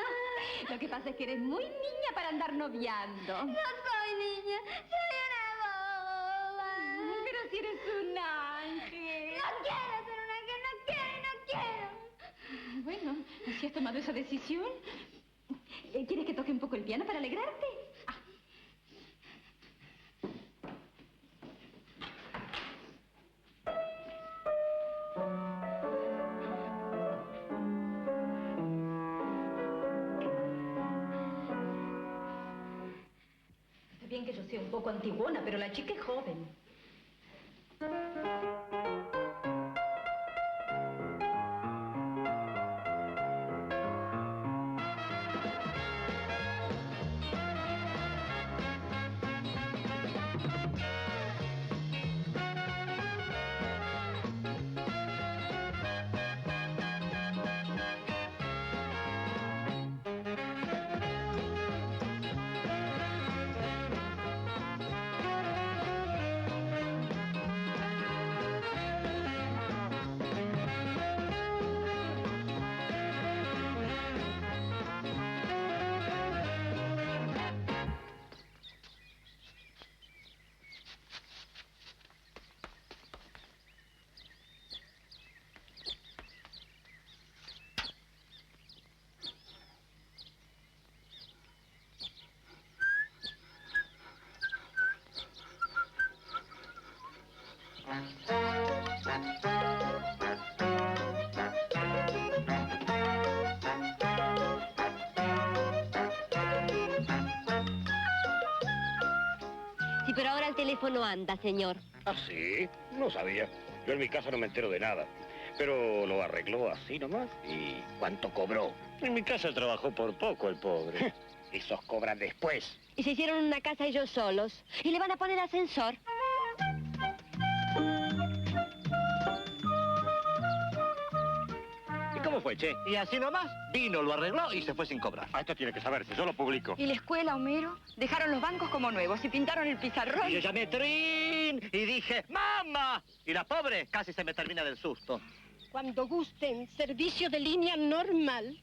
Lo que pasa es que eres muy niña para andar noviando. No soy niña, soy una boba. Pero si eres un ángel. No quiero ser un ángel, no quiero. Bueno, si has tomado esa decisión, ¿quieres que toque un poco el piano para alegrarte? Está bien que yo sea un poco antiguona, pero la chica es joven. Sí, pero ahora el teléfono anda, señor. ¿Ah, sí? No sabía. Yo en mi casa no me entero de nada. Pero lo arregló así nomás. ¿Y cuánto cobró? En mi casa trabajó por poco el pobre. Esos cobran después. Y se hicieron una casa ellos solos. Y le van a poner ascensor. ¿Y cómo fue, che? Y así nomás, vino, lo arregló y se fue sin cobrar. Ah, esto tiene que saberse, yo lo publico. ¿Y la escuela, Homero? Dejaron los bancos como nuevos y pintaron el pizarrón. Y yo llamé Trin y dije, ¡mamá! Y la pobre casi se me termina del susto. Cuando gusten, servicio de línea normal.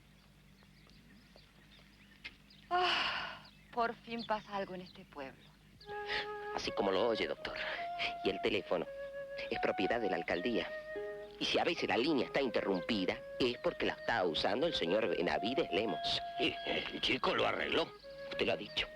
Por fin pasa algo en este pueblo. Así como lo oye, doctor. Y el teléfono es propiedad de la alcaldía. Y si a veces la línea está interrumpida, es porque la está usando el señor Benavides Lemos. Y el chico lo arregló. Usted lo ha dicho.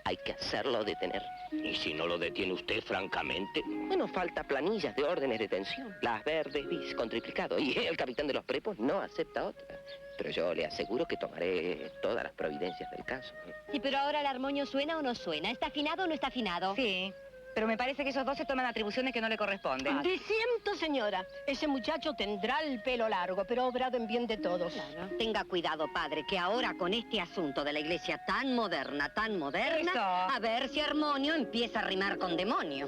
Hay que hacerlo detener. ¿Y si no lo detiene usted, francamente? Bueno, falta planillas de órdenes de detención. Las verdes bis con triplicado. Y el capitán de los prepos no acepta otra. Pero yo le aseguro que tomaré todas las providencias del caso. Sí, pero ahora el armonio suena o no suena. ¿Está afinado o no está afinado? Sí, pero me parece que esos dos se toman atribuciones que no le corresponden. Disiento, señora. Ese muchacho tendrá el pelo largo, pero ha obrado en bien de todos. Claro. Tenga cuidado, padre, que ahora con este asunto de la iglesia tan moderna, Eso. a ver si armonio empieza a rimar con demonio.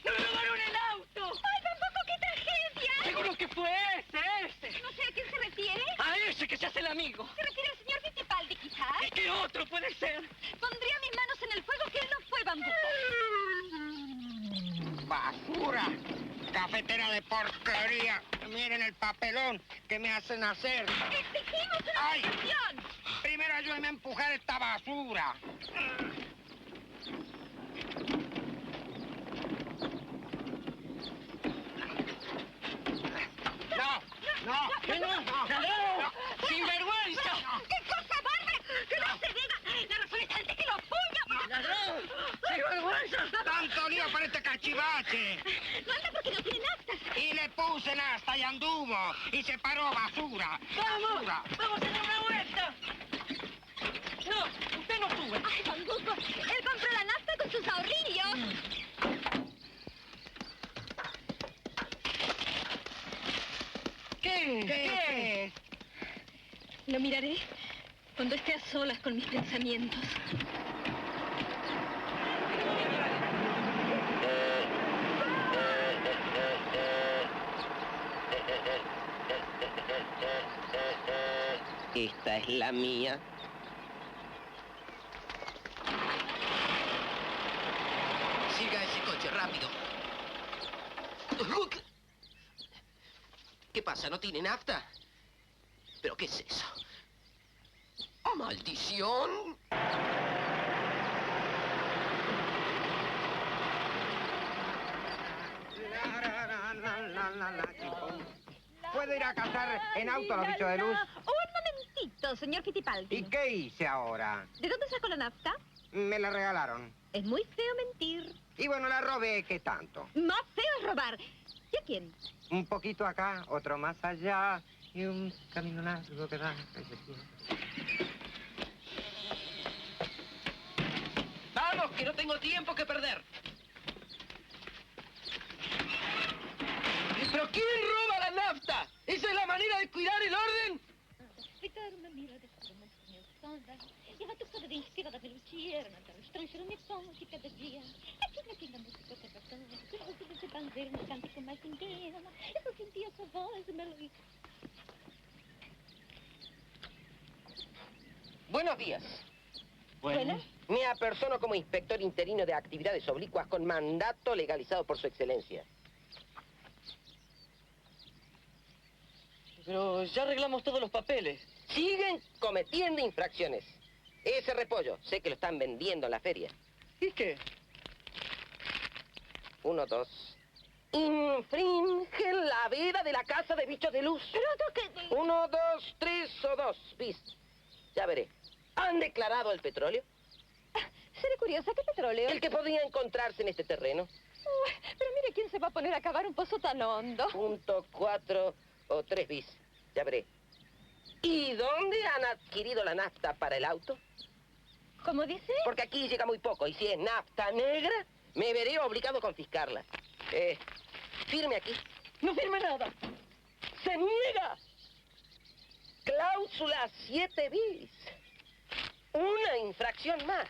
¡Me robaron el auto! ¡Ay, tampoco, qué tragedia! Seguro que fue ese. No sé a quién se refiere. A ese que se hace el amigo. ¿Se refiere al señor Fittipaldi, quizás? ¿Y qué otro puede ser? Pondría mis manos en el fuego que él no fue bambuco. ¡Basura! ¡Cafetera de porquería! Miren el papelón que me hacen hacer. ¡Exigimos una ¡Ay! explicación! Primero ayúdenme a empujar esta basura. ¡No! ¡Sinvergüenza! ¡Qué cosa bárbara! ¡Que no se diga! ¡La razón está antes que los puños! ¡Ladrón! ¡Sinvergüenza! ¡Tanto lío para este cachivache! No anda porque no tiene actas. Y le puse nafta y anduvo. Y se paró basura. ¡Basura! ¡Vamos a dar una vuelta! No, usted no sube. ¡Ay, bambuco! Él compró la nafta con sus ahorrillos. ¿Qué? Lo miraré cuando esté a solas con mis pensamientos. Esta es la mía. Siga ese coche, rápido. ¿Qué pasa? ¿No tiene nafta? ¿Pero qué es eso? ¡Maldición! ¿Puedo ir a cazar en auto a los bichos de luz? Un momentito, señor Fittipaldi. ¿Y qué hice ahora? ¿De dónde sacó la nafta? Me la regalaron. Es muy feo mentir. Y bueno, la robé, ¿qué tanto? Más feo es robar. ¿Y a quién? Un poquito acá, otro más allá, y un camino largo que da a ese cielo. ¡Vamos, que no tengo tiempo que perder! ¿Pero quién roba la nafta? ¿Esa es la manera de cuidar el orden? Buenos días. Buenas. Me apersono como inspector interino de actividades oblicuas con mandato legalizado por su excelencia. Pero ya arreglamos todos los papeles. Siguen cometiendo infracciones. Ese repollo, sé que lo están vendiendo en la feria. ¿Y qué? 1, 2. Infringen la veda de la casa de bichos de luz. Pero 1, 2, 3 o 2. Bis. Ya veré. ¿Han declarado el petróleo? Seré curiosa, ¿qué petróleo? El que podría encontrarse en este terreno. Uy, pero mire quién se va a poner a cavar un pozo tan hondo. Punto 4 o 3 bis. Ya veré. ¿Y dónde han adquirido la nafta para el auto? ¿Cómo dice? Porque aquí llega muy poco. Y si es nafta negra, me veré obligado a confiscarla. Firme aquí. No firme nada. ¡Se niega! Cláusula 7 bis. Una infracción más.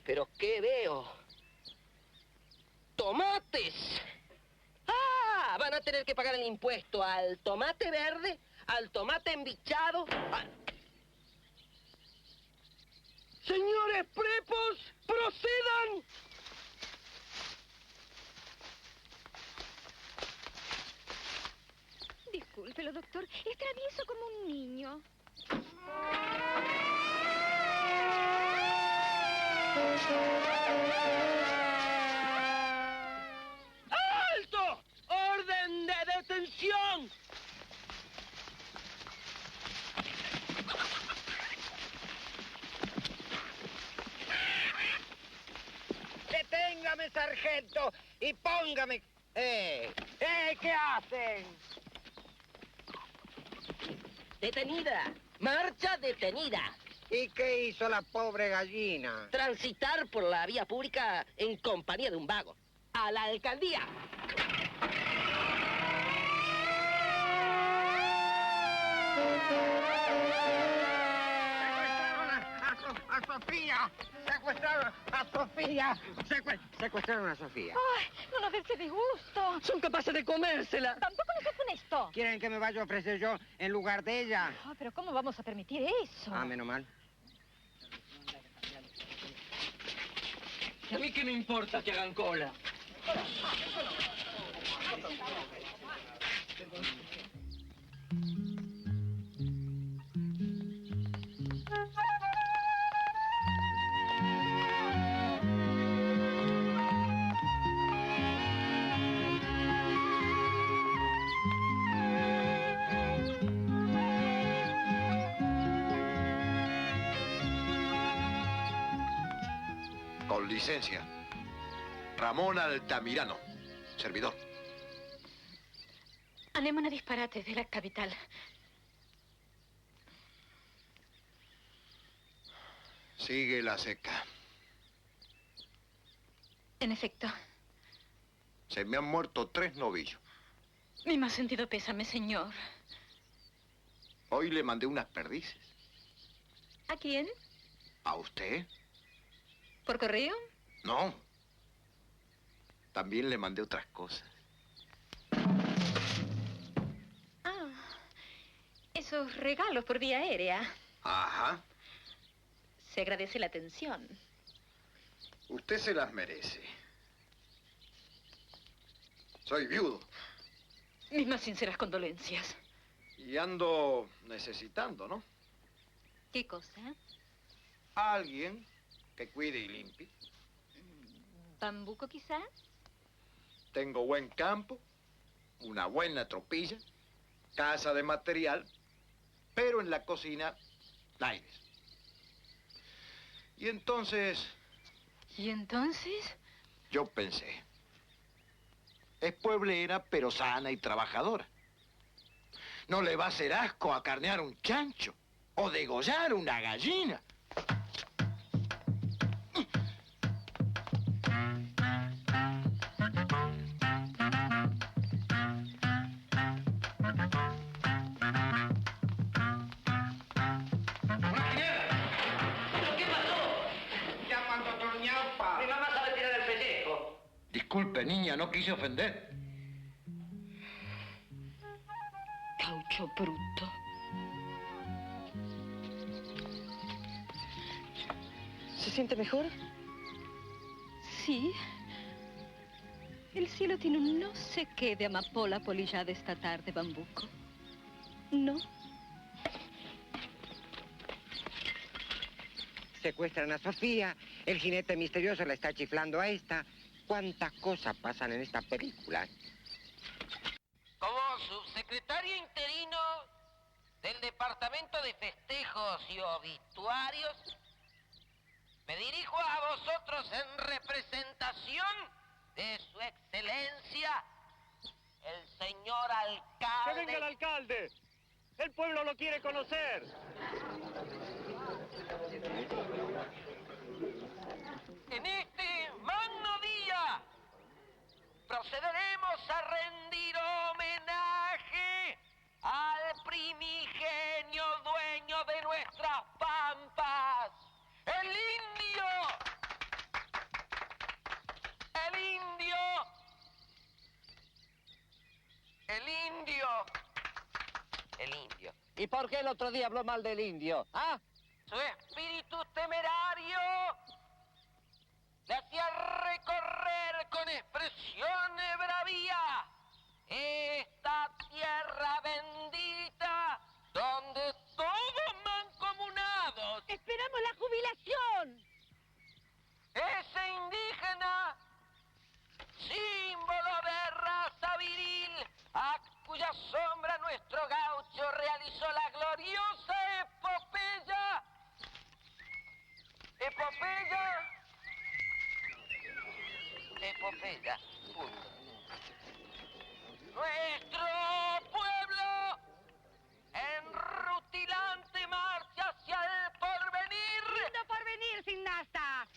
¿Pero qué veo? ¡Tomates! ¡Ah! Van a tener que pagar el impuesto al tomate verde, al tomate embichado, ¡Señores prepos, procedan! Discúlpelo, doctor. Es travieso como un niño. ¡Alto! ¡Orden! ¡Atención! ¡Deténgame, sargento! Y póngame... ¿Qué hacen? Detenida. Marcha detenida. ¿Y qué hizo la pobre gallina? Transitar por la vía pública en compañía de un vago. A la alcaldía. ¡A Sofía! ¡Secuestraron a Sofía! ¡Secuestraron a Sofía! ¡Ay, no nos dé ese disgusto! Son capaces de comérsela. Tampoco nos hacen esto. ¿Quieren que me vaya a ofrecer yo en lugar de ella? Ah, pero ¿cómo vamos a permitir eso? Ah, menos mal. ¿A mí qué me importa que hagan cola? Con licencia. Ramón Altamirano, servidor. Anémona disparate de la capital. Sigue la seca. En efecto, Se me han muerto 3 novillos. mi más sentido pésame, señor. Hoy le mandé unas perdices. ¿A quién? ¿A usted? ¿Por correo? No. También le mandé otras cosas. Ah, esos regalos por vía aérea. Ajá. Se agradece la atención. Usted se las merece. Soy viudo Mis más sinceras condolencias. y ando necesitando, ¿no? ¿Qué cosa? A alguien que cuide y limpie. ¿Bambuco, quizá? Tengo buen campo, una buena tropilla, casa de material, pero en la cocina, aires. Y entonces, ¿Y entonces? yo pensé, es pueblera, pero sana y trabajadora. No le va a hacer asco acarnear un chancho o degollar una gallina. Llamando a Doña Ñaupa. Mi mamá sabe tirar el pellejo. Disculpe, niña, no quise ofender. Caucho bruto. ¿Se siente mejor? Sí. El cielo tiene un no sé qué de amapola polillada esta tarde, Bambuco. ¿No? Secuestran a Sofía, el jinete misterioso la está chiflando a esta. ¿Cuántas cosas pasan en esta película? Como subsecretario interino del Departamento de Festejos y Obituarios, me dirijo a vosotros en representación de su excelencia, el señor alcalde. ¡Que venga el alcalde! ¡El pueblo lo quiere conocer! En este magno día procederemos a rendir homenaje al primigenio dueño de nuestras pampas, el indio. El indio. El indio. El indio. ¿Y por qué el otro día habló mal del indio? ¿Ah? Su espíritu temerario le hacía recorrer con expresión de bravía esta tierra bendita donde todos mancomunados. ¡Esperamos la jubilación! Ese indígena, símbolo de raza viril, gloriosa epopeya. Epopeya. Epopeya. Nuestro pueblo en rutilante marcha hacia el porvenir. ¡Lindo porvenir, Signasta!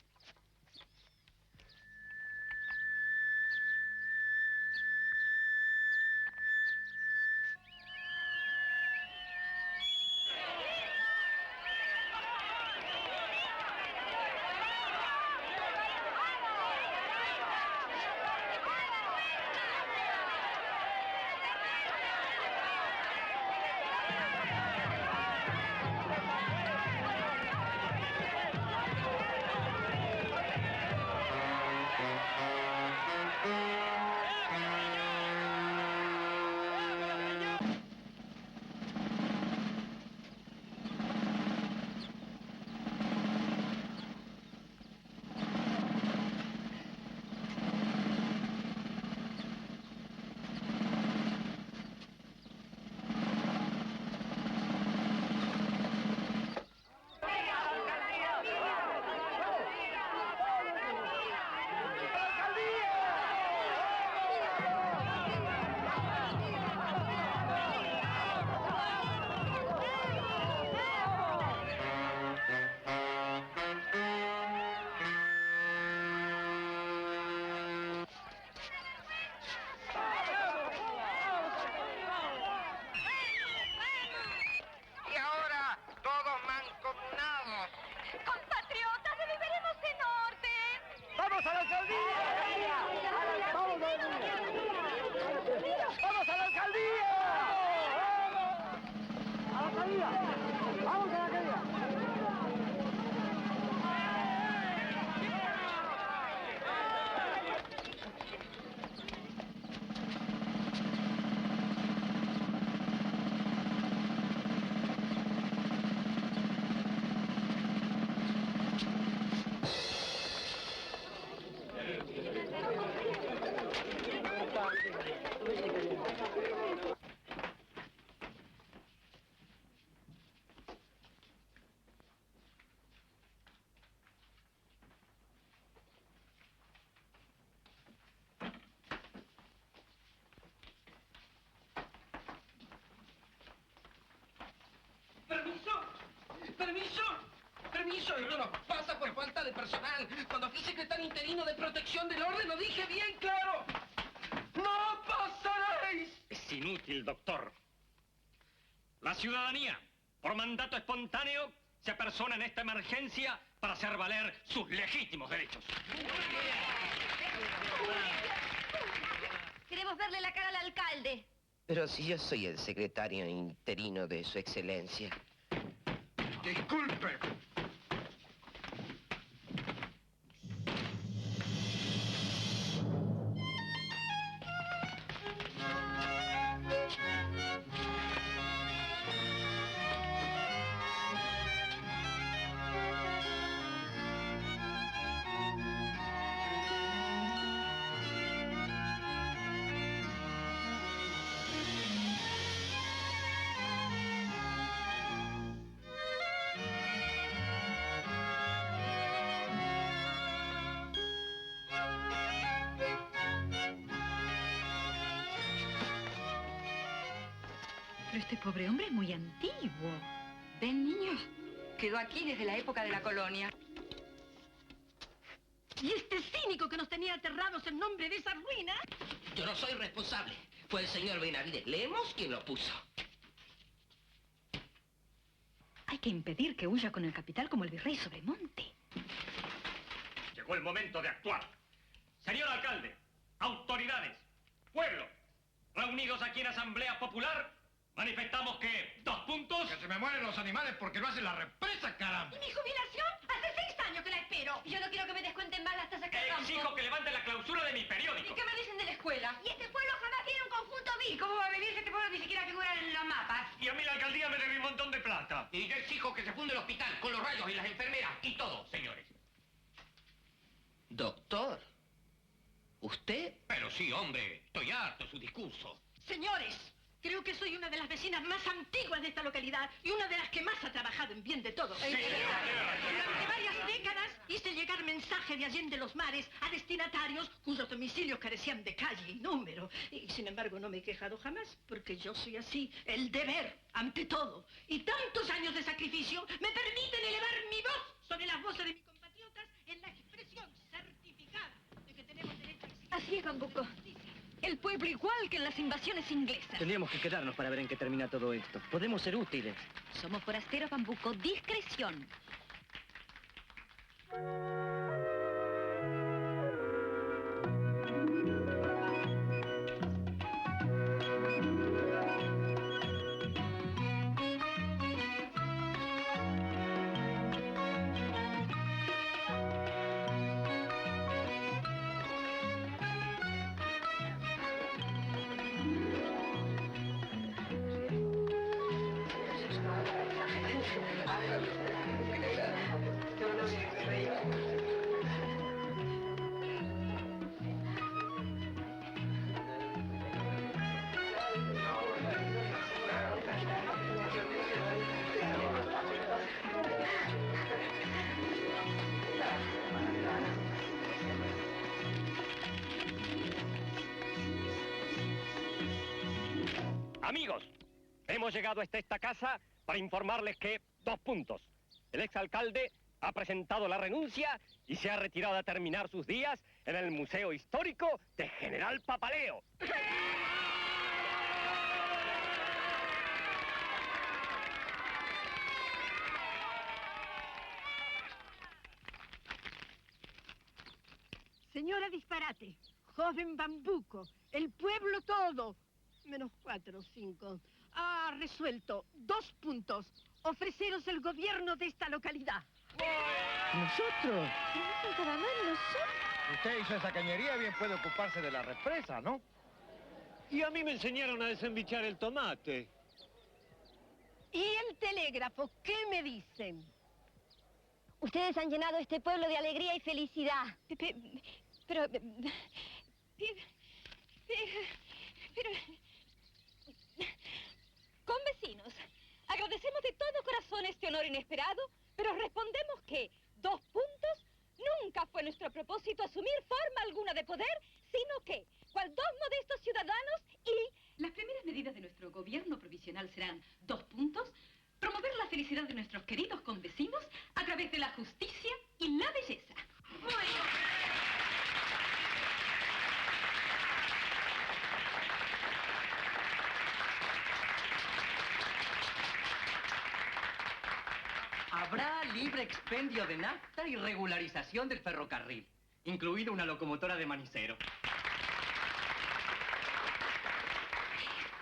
Y ahora, todos mancomunados. Compatriotas, beberemos en orden. ¡Vamos a la alcaldía! ¡Vamos a la alcaldía! ¡Vamos a la alcaldía! ¡A la alcaldía! ¡Vamos a la alcaldía! Permiso, permiso, permiso. Esto no pasa por falta de personal. Cuando fui secretario interino de protección del orden lo dije bien claro. ¡No pasaréis! Es inútil, doctor. La ciudadanía, por mandato espontáneo, se apersona en esta emergencia para hacer valer sus legítimos derechos. Queremos verle la cara al alcalde. Pero si yo soy el secretario interino de su excelencia. Disculpe. Pero este pobre hombre es muy antiguo. ¿Ven, niños? Quedó aquí desde la época de la colonia. ¿Y este cínico que nos tenía aterrados en nombre de esa ruina? Yo no soy responsable. Fue el señor Benavides Lemos quien lo puso. Hay que impedir que huya con el capital como el virrey Sobremonte. Llegó el momento de actuar. Señor alcalde, autoridades, pueblo, reunidos aquí en Asamblea Popular, manifestamos que, 2 puntos... Que se me mueren los animales porque no hacen la represa, caramba. ¿Y mi jubilación? Hace 6 años que la espero. Yo no quiero que me descuenten más las tasas que Exijo que levanten la clausura de mi periódico. ¿Y qué me dicen de la escuela? Y este pueblo jamás tiene un conjunto ¿Y VIP. cómo va a venir si este pueblo ni siquiera figura en los mapas? Y a mí la alcaldía me debe un montón de plata. Y yo exijo que se funde el hospital con los rayos y las enfermeras y todo, señores. Doctor, ¿usted? Pero sí, hombre, estoy harto de su discurso. Señores, Creo que soy una de las vecinas más antiguas de esta localidad y una de las que más ha trabajado en bien de todos. Sí, Durante varias décadas hice llegar mensajes de Allende los Mares a destinatarios cuyos domicilios carecían de calle y número. Y sin embargo no me he quejado jamás, porque yo soy así, el deber ante todo. Y tantos años de sacrificio me permiten elevar mi voz sobre las voces de mis compatriotas en la expresión certificada de que tenemos derecho a exigir. Así es, Bambuco. El pueblo igual que en las invasiones inglesas. Tendríamos que quedarnos para ver en qué termina todo esto. Podemos ser útiles. Somos forasteros, Bambuco. Discreción. Amigos, hemos llegado hasta esta casa para informarles que, 2 puntos. El exalcalde ha presentado la renuncia y se ha retirado a terminar sus días en el Museo Histórico de General Papaleo. Señora Disparate, joven Bambuco, el pueblo todo, menos 4 o 5, ha resuelto 2 puntos. Ofreceros el gobierno de esta localidad. ¿Nosotros? No faltaba más, nosotros. Usted hizo esa cañería, bien puede ocuparse de la represa, ¿no? Y a mí me enseñaron a desembichar el tomate. ¿Y el telégrafo? ¿Qué me dicen? Ustedes han llenado este pueblo de alegría y felicidad. Pero... Convecinos, agradecemos de todo corazón este honor inesperado, pero respondemos que 2 puntos nunca fue nuestro propósito asumir forma alguna de poder, sino que, cual 2 modestos ciudadanos y... Las primeras medidas de nuestro gobierno provisional serán 2 puntos, promover la felicidad de nuestros queridos convecinos a través de la justicia y la belleza. Habrá libre expendio de nafta y regularización del ferrocarril, incluido una locomotora de manicero.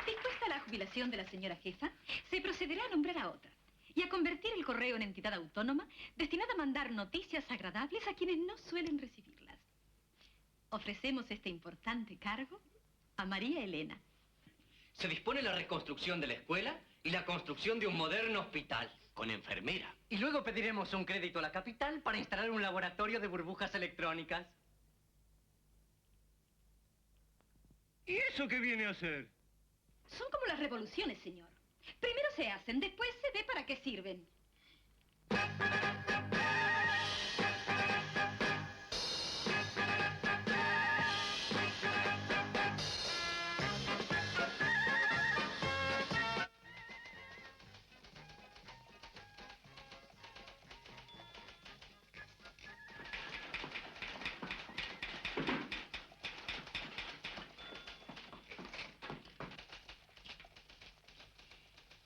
Dispuesta la jubilación de la señora jefa, se procederá a nombrar a otra y a convertir el correo en entidad autónoma destinada a mandar noticias agradables a quienes no suelen recibirlas. Ofrecemos este importante cargo a María Elena. Se dispone la reconstrucción de la escuela y la construcción de un moderno hospital. Con enfermera. Y luego pediremos un crédito a la capital para instalar un laboratorio de burbujas electrónicas. ¿Y eso qué viene a hacer? Son como las revoluciones, señor. Primero se hacen, después se ve para qué sirven.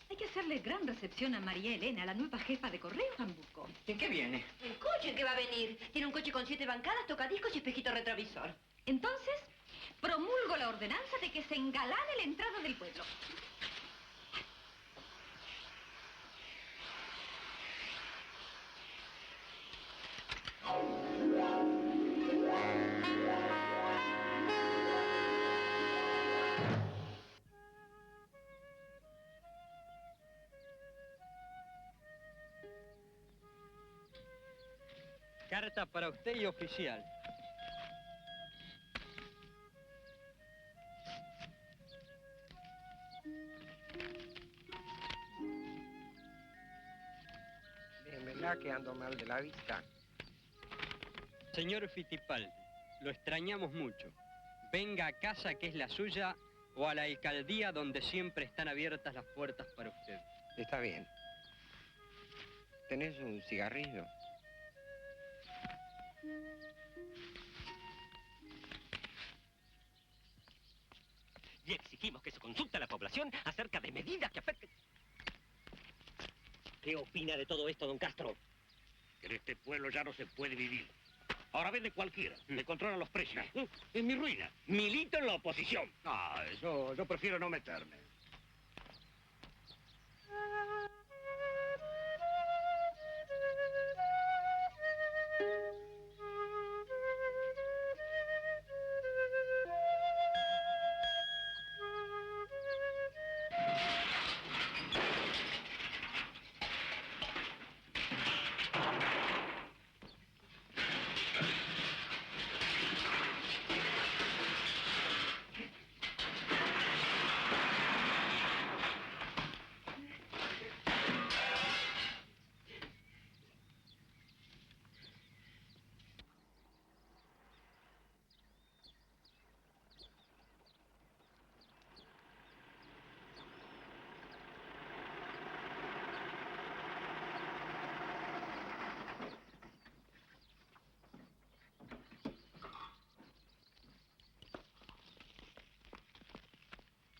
Hay que hacerle gran recepción a María Elena, la nueva jefa de correo, Bambuco. ¿En qué viene? ¿El coche que va a venir? Tiene un coche con 7 bancadas, tocadiscos y espejito retrovisor. Entonces, promulgo la ordenanza de que se engalane la entrada del pueblo. Carta para usted y oficial. ¿Será que ando mal de la vista? Señor Fittipaldi, lo extrañamos mucho. Venga a casa, que es la suya, o a la alcaldía, donde siempre están abiertas las puertas para usted. Está bien. ¿Tenés un cigarrillo? Y exigimos que se consulte a la población acerca de medidas que afecten... ¿Qué opina de todo esto, don Castro? Que en este pueblo ya no se puede vivir. Ahora vende cualquiera, le controlan los precios. Es mi ruina. Milito en la oposición. Ah, eso yo prefiero no meterme.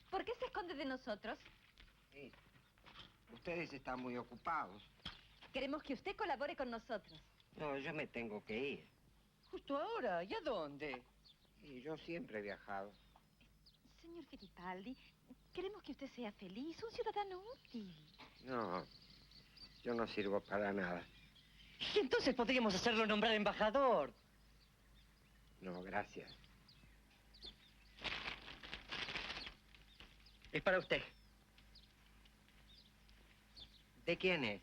¿Por qué se esconde de nosotros? Sí. Ustedes están muy ocupados. Queremos que usted colabore con nosotros. No, yo me tengo que ir. Justo ahora, ¿y a dónde? Y yo siempre he viajado. Señor Fittipaldi, queremos que usted sea feliz, un ciudadano útil. No, yo no sirvo para nada. Y entonces podríamos hacerlo nombrar embajador. No, gracias. Es para usted. ¿De quién es?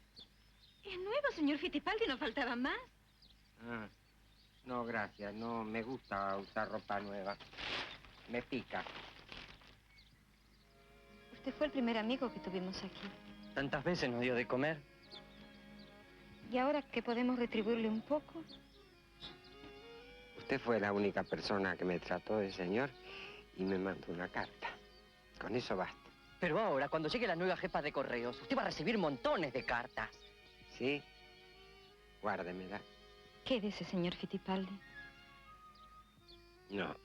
Es nuevo, señor Fittipaldi, no faltaba más. Ah, no, gracias. No me gusta usar ropa nueva. Me pica. Usted fue el primer amigo que tuvimos aquí. Tantas veces nos dio de comer. ¿Y ahora que podemos retribuirle un poco? Usted fue la única persona que me trató de señor y me mandó una carta. Con eso basta. Pero ahora, cuando llegue la nueva jefa de correos, usted va a recibir montones de cartas. ¿Sí? Guárdemela. Quédese, señor Fittipaldi. No.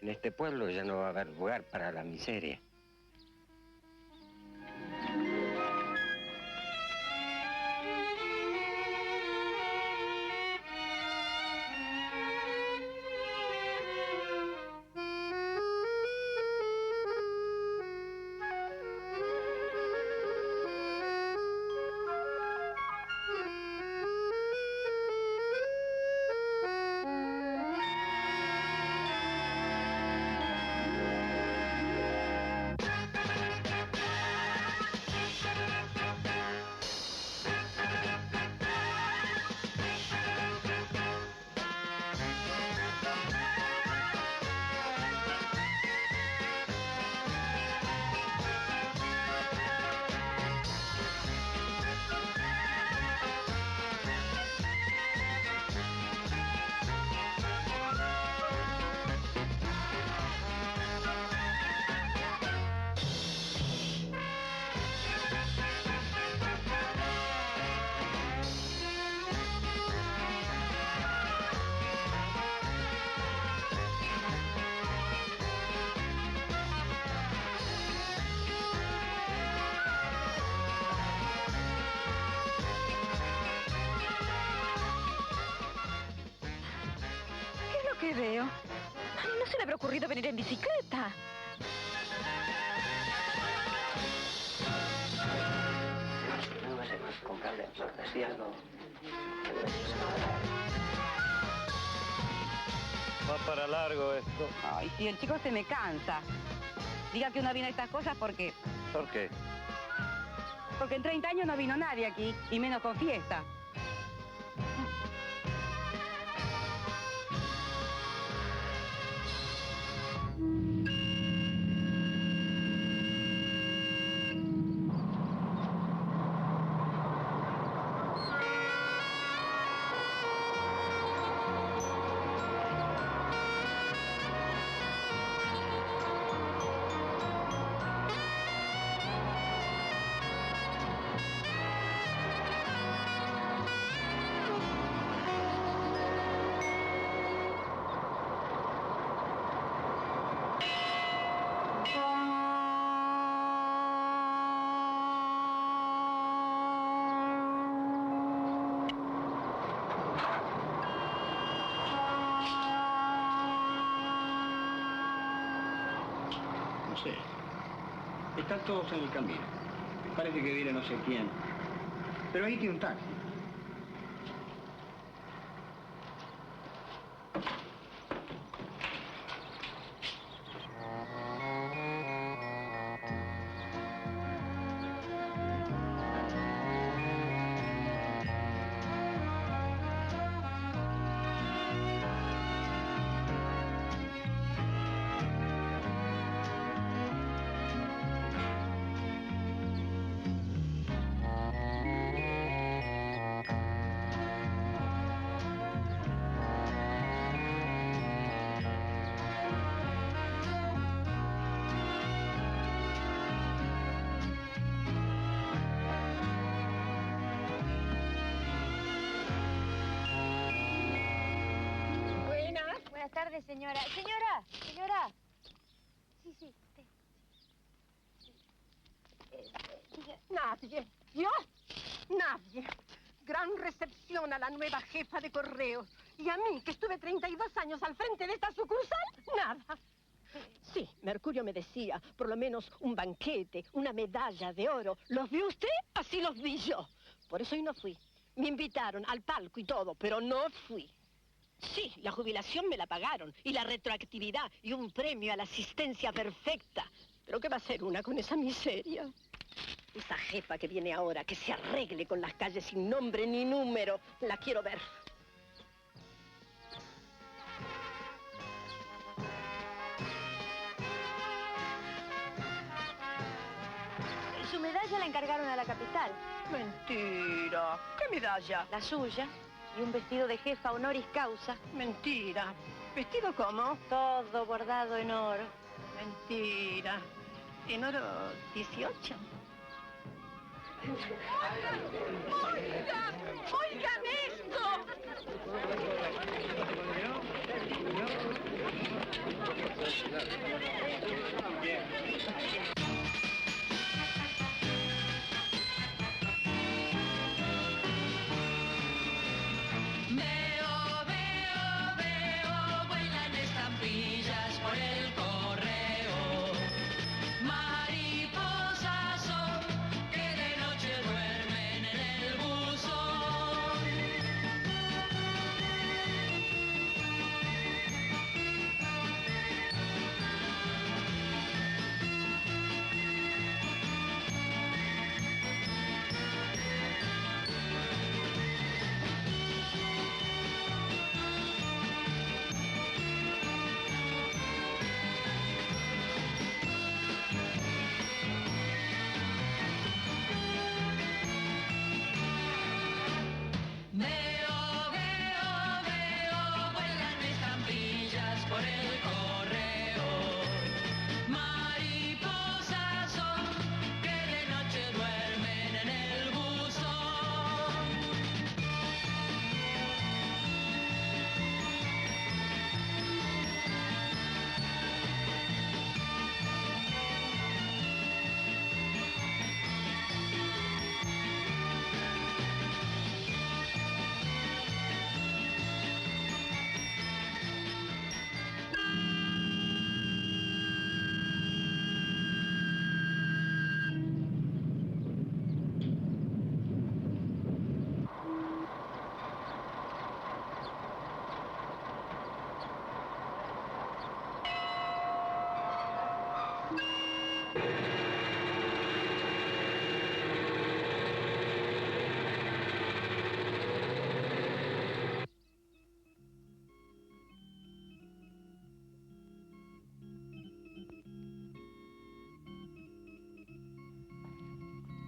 En este pueblo ya no va a haber lugar para la miseria. ¿Qué veo? Ay, no se le habrá ocurrido venir en bicicleta. Va para largo esto. Ay, sí, el chico se me cansa. Diga que uno viene a estas cosas porque... ¿Por qué? Porque en 30 años no vino nadie aquí, y menos con fiesta. No sé. Están todos en el camino. Parece que viene no sé quién. Pero ahí tiene un taxi. Buenas tardes, señora. Señora. Sí. Nadie. ¿Yo? Nadie. Gran recepción a la nueva jefa de correos. Y a mí, que estuve 32 años al frente de esta sucursal, nada. Sí, Mercurio me decía, por lo menos un banquete, una medalla de oro. ¿Los vio usted? Así los vi yo. Por eso hoy no fui. Me invitaron al palco y todo, pero no fui. Sí, la jubilación me la pagaron, y la retroactividad, y un premio a la asistencia perfecta. ¿Pero qué va a hacer una con esa miseria? Esa jefa que viene ahora, que se arregle con las calles sin nombre ni número, la quiero ver. Su medalla la encargaron a la capital. Mentira. ¿Qué medalla? La suya. Y un vestido de jefa honoris causa. Mentira. ¿Vestido cómo? Todo bordado en oro. Mentira. ¿En oro 18? ¡Oigan esto! Vuelan estampillas por el correo. Mariposas son que de noche duermen en el buzón. Vuelan estampillas por el correo. Mariposas son que de noche duermen en el buzón.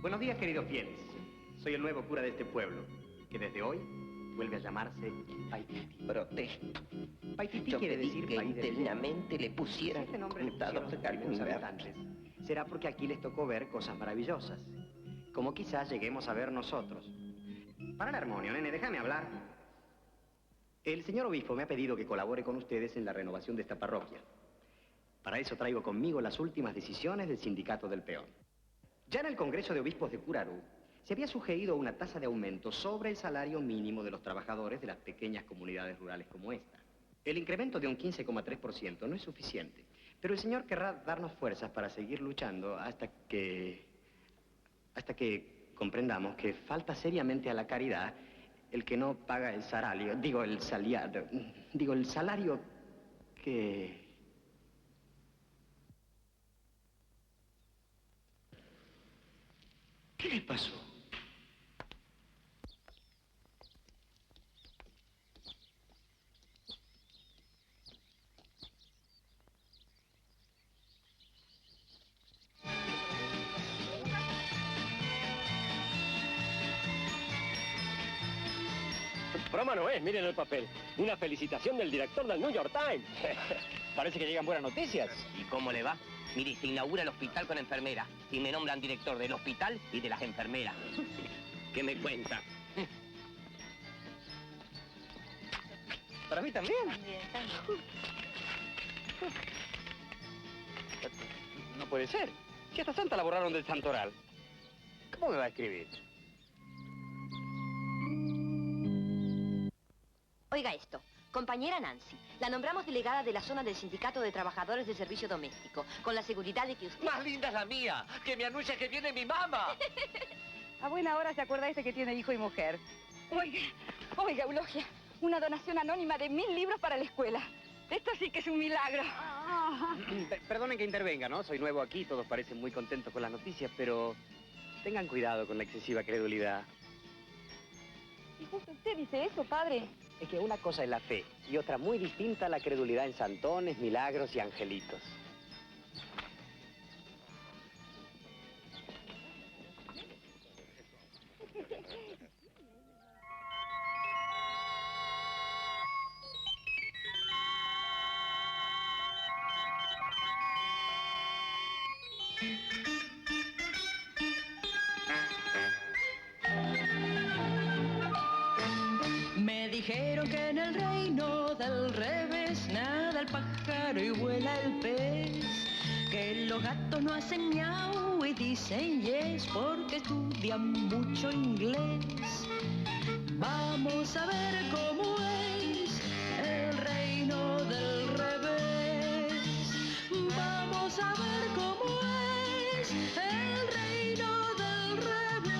Buenos días, queridos fieles. Soy el nuevo cura de este pueblo, que desde hoy vuelve a llamarse Paititi. Protesto. Paititi Yo quiere pedí decir que país del internamente le pusieran este nombre le contado pusieron de algunos algún habitantes. Será porque aquí les tocó ver cosas maravillosas, como quizás lleguemos a ver nosotros. Para el armonio, nene, déjame hablar. El señor obispo me ha pedido que colabore con ustedes en la renovación de esta parroquia. Para eso traigo conmigo las últimas decisiones del sindicato del peón. Ya en el Congreso de Obispos de Curarú se había sugerido una tasa de aumento sobre el salario mínimo de los trabajadores de las pequeñas comunidades rurales como esta. El incremento de un 15,3% no es suficiente, Pero el Señor querrá darnos fuerzas para seguir luchando hasta que comprendamos que falta seriamente a la caridad el que no paga el salario, el salario que... ¿Qué le pasó? Broma no es, miren el papel. Una felicitación del director del New York Times. Parece que llegan buenas noticias. ¿Y cómo le va? Mire, se inaugura el hospital con enfermera y me nombran director del hospital y de las enfermeras. ¿Qué me cuenta? Para mí también. No puede ser. Si esta santa la borraron del santoral. ¿Cómo me va a escribir? Oiga esto. Compañera Nancy, la nombramos delegada de la zona del Sindicato de Trabajadores de Servicio Doméstico, con la seguridad de que usted... Más linda es la mía, que me anuncia que viene mi mamá. A buena hora se acuerda ese que tiene hijo y mujer. Oiga, Eulogia, una donación anónima de 1000 libros para la escuela. Esto sí que es un milagro. Perdonen que intervenga, ¿no? Soy nuevo aquí, todos parecen muy contentos con las noticias, pero tengan cuidado con la excesiva credulidad. ¿Y justo usted dice eso, padre? Es que una cosa es la fe y otra muy distinta la credulidad en santones, milagros y angelitos. Me dijeron que en el reino del revés nada el pájaro y vuela el pez, que los gatos no hacen miau y dicen yes porque estudian mucho inglés. Vamos a ver cómo es el reino del revés. Vamos a ver cómo es el reino del revés.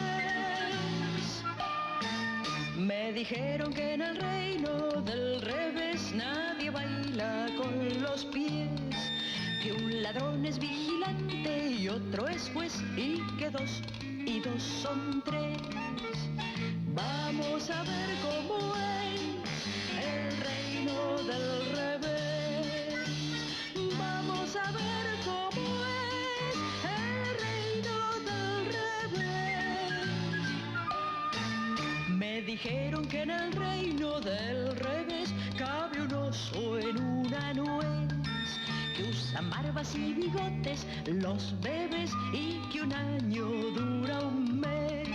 Me dijeron que en el reino del revés nadie baila con los pies, que un ladrón es vigilante y otro es juez y que 2 y 2 son 3. Vamos a ver cómo es el reino del revés. Vamos a ver cómo es el reino del revés. Me dijeron que en el reino del revés cabe un oso en una nuez, que usan barbas y bigotes los bebés y que un año dura un mes.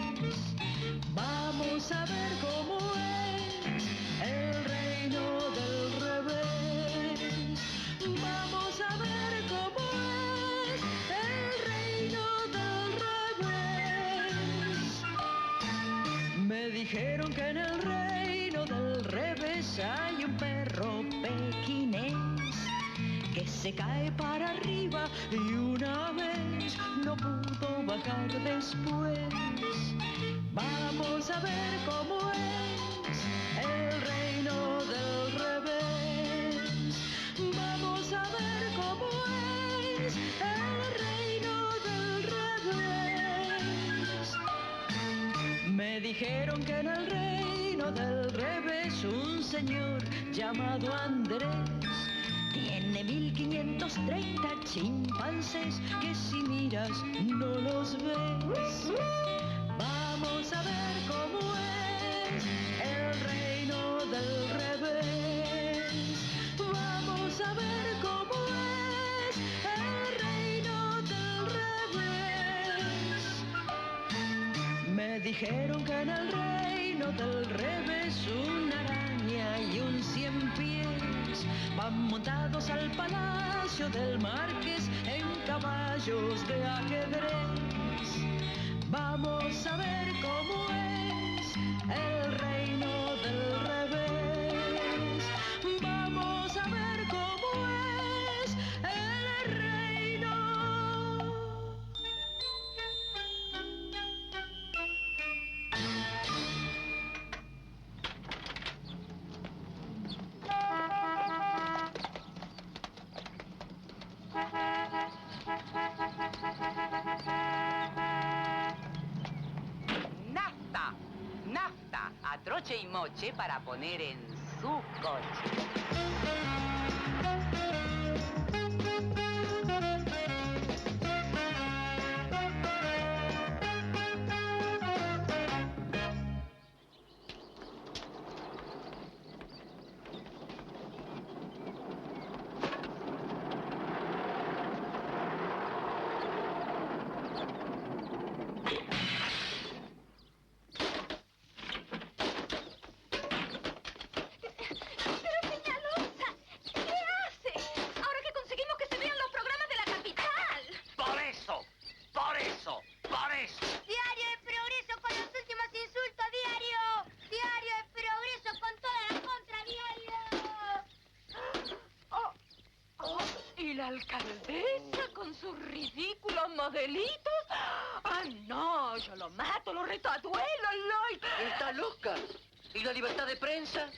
Vamos a ver cómo es el reino del revés. Vamos a ver cómo es el reino del revés. Me dijeron que en el reino del revés hay un perro pequinés que se cae para arriba y una vez no pudo bajar después. Vamos a ver cómo es el reino del revés. Vamos a ver cómo es el reino del revés. Me dijeron que en el reino del revés un señor llamado Andrés tiene 1530 chimpancés que si miras no los ves. Vamos a ver cómo es el reino del revés. Vamos a ver cómo es el reino del revés. Me dijeron que en el reino del revés una araña y un 100 pies van montados al palacio del marqués en caballos de ajedrez. Vamos a ver cómo es el reino del revés. Vamos a ver cómo es el a troche y moche para poner en su coche. Diario El Progreso con los últimos insultos, diario. Diario El Progreso con toda la contra, diario. ¿Y la alcaldesa con sus ridículos modelitos? ¡Ah, no! Yo lo mato, lo reto a duelo, Lloyd. Está loca. ¿Y la libertad de prensa?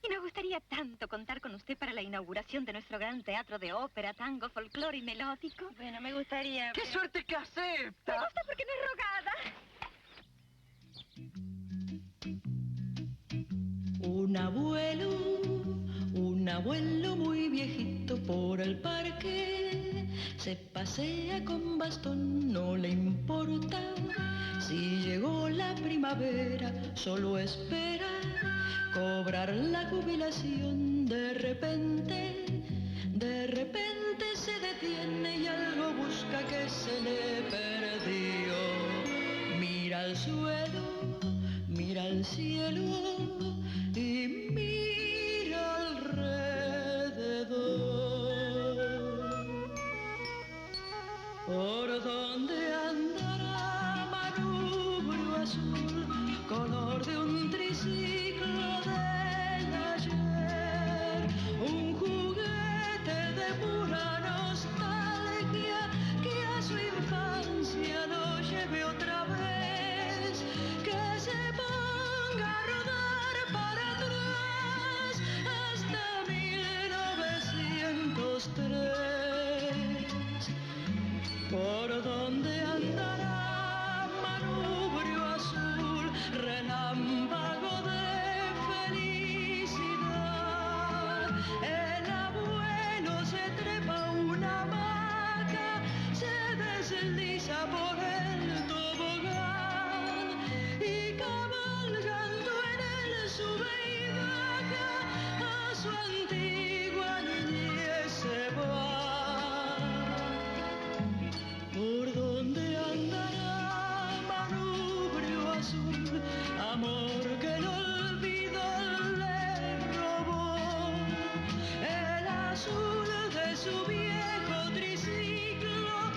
Y nos gustaría tanto contar con usted para la inauguración de nuestro gran teatro de ópera, tango, folclore y melódico. Bueno, me gustaría... ¡Qué suerte que acepta! Me gusta porque no es rogada. Un abuelo muy viejito por el parque, se pasea con bastón, no le importa. Si llegó la primavera, solo espera cobrar la jubilación. De repente se detiene y algo busca que se le perdió. Mira al suelo, mira al cielo y mira alrededor. ¿Por dónde andará manubrio azul, color de un triciclo del ayer? Un juguete de pura nostalgia que a su infancia lo lleve otra vez, que se ponga a rodar para atrás hasta 1903. ¿Por dónde andará manubrio azul, relámpago de felicidad? El abuelo se trepa a una hamaca, se desliza por el tobogán y cabalgando en él sube y baja, a su antigua niñez se va. ¿Por dónde andará manubrio azul, amor que el olvido le robó? El azul de su viejo triciclo,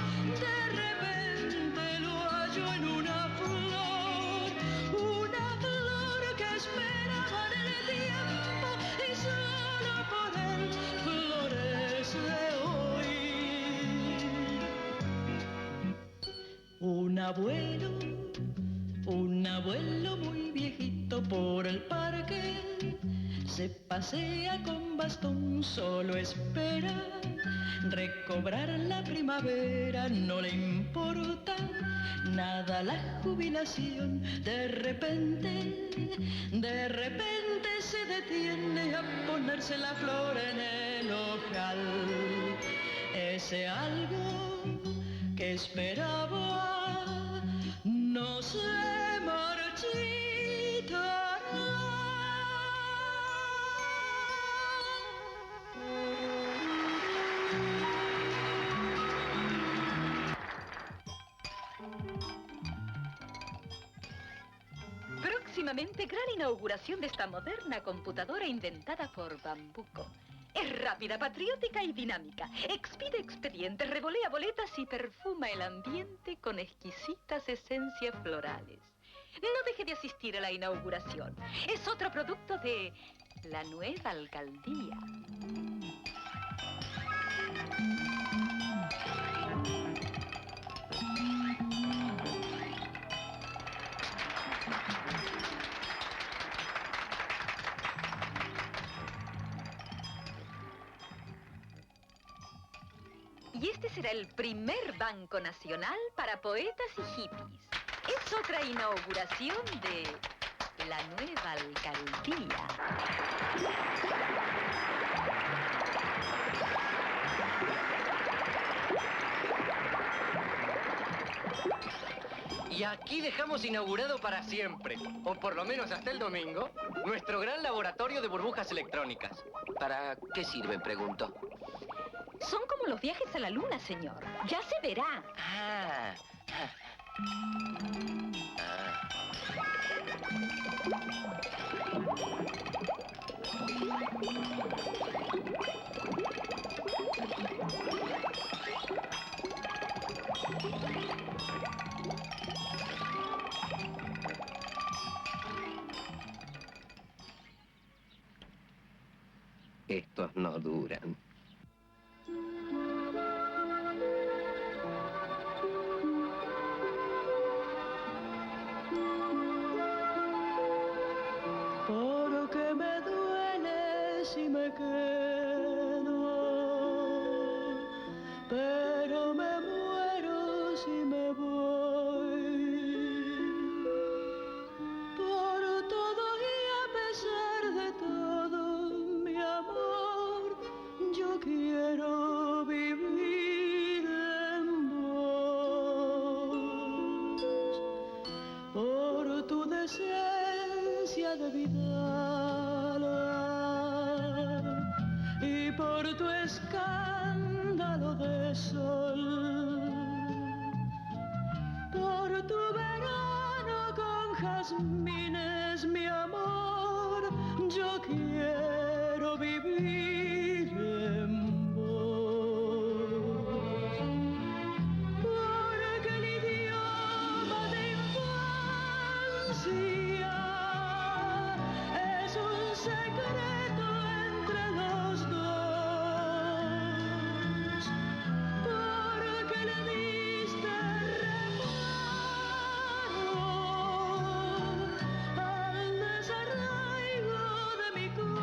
de repente lo halló en una flor que esperaba en el tiempo y solo por él florece hoy. Un abuelo muy viejito por el parque, se pasea con bastón, solo espera recobrar la primavera, no le importa nada la jubilación. De repente se detiene a ponerse la flor en el ojal. Ese algo que esperaba no se Próximamente, gran inauguración de esta moderna computadora inventada por Bambuco. Es rápida, patriótica y dinámica. Expide expedientes, revolea boletas y perfuma el ambiente con exquisitas esencias florales. No deje de asistir a la inauguración. Es otro producto de la nueva alcaldía. Y este será el primer banco nacional para poetas y hippies. Es otra inauguración de la nueva alcaldía. Y aquí dejamos inaugurado para siempre, o por lo menos hasta el domingo, nuestro gran laboratorio de burbujas electrónicas. ¿Para qué sirven, pregunto? Son como los viajes a la luna, señor. Ya se verá. Estos no duran. Porque me duele si me quedo, pero me muero si me voy. Por todo y a pesar de todo, mi amor, yo quiero vivir en vos. Por tu decencia de vidal y por tu escándalo de sol, por tu verano con jazmines, mi amor, yo quiero vivir en vos. Porque el idioma de infancia es un secreto entre los dos, porque le diste reparo al desarraigo de mi corazón.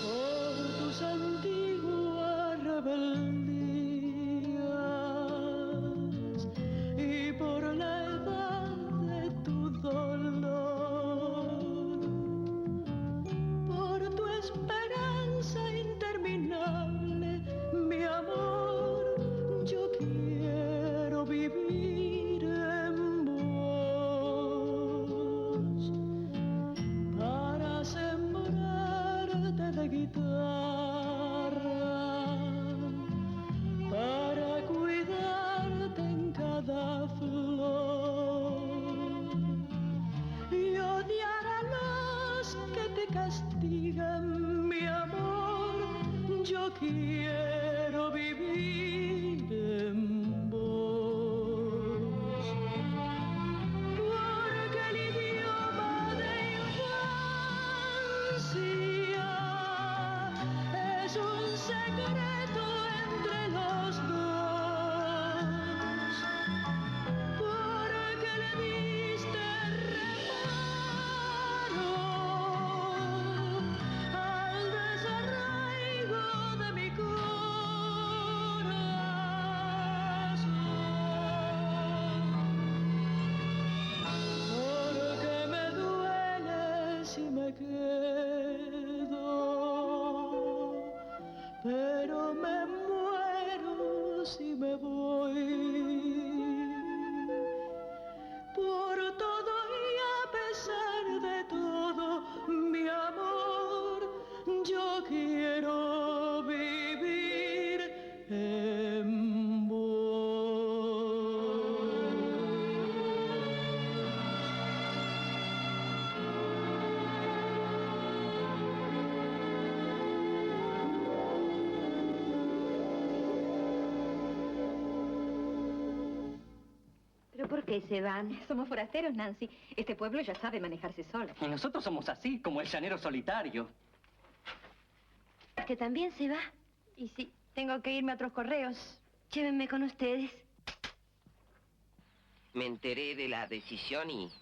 Por tus antiguas rebeldías y por la edad de tu dolor, por tu esperanza interminable, mi amor, yo quiero vivir en vos, para sembrarte de guitarra, para cuidarte en cada flor y odiar a los que te castigan, mi amor, yo quiero vivir en vos. Porque el idioma de infancia es un secreto entre los dos, porque le diste reparo al desarraigo de mi corazón. Porque me duele si me quedo, pero me muero si me voy. Por todo y a pesar de todo, mi amor, yo quiero vivir en vos. ¿Pero por qué se van? Somos forasteros, Nancy. Este pueblo ya sabe manejarse solo. Y nosotros somos así, como el llanero solitario. ¿Que también se va? Y sí, tengo que irme a otros correos. Llévenme con ustedes. Me enteré de la decisión y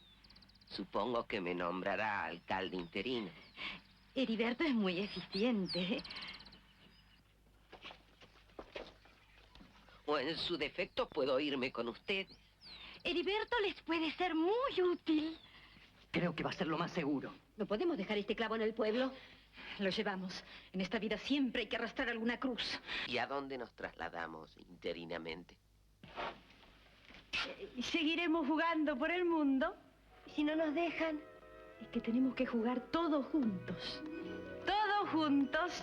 Supongo que me nombrará alcalde interino. Heriberto es muy eficiente. O en su defecto puedo irme con ustedes. Heriberto les puede ser muy útil. Creo que va a ser lo más seguro. ¿No podemos dejar este clavo en el pueblo? Lo llevamos. En esta vida siempre hay que arrastrar alguna cruz. ¿Y a dónde nos trasladamos interinamente? Y seguiremos jugando por el mundo. Si no nos dejan, Es que tenemos que jugar todos juntos. Todos juntos.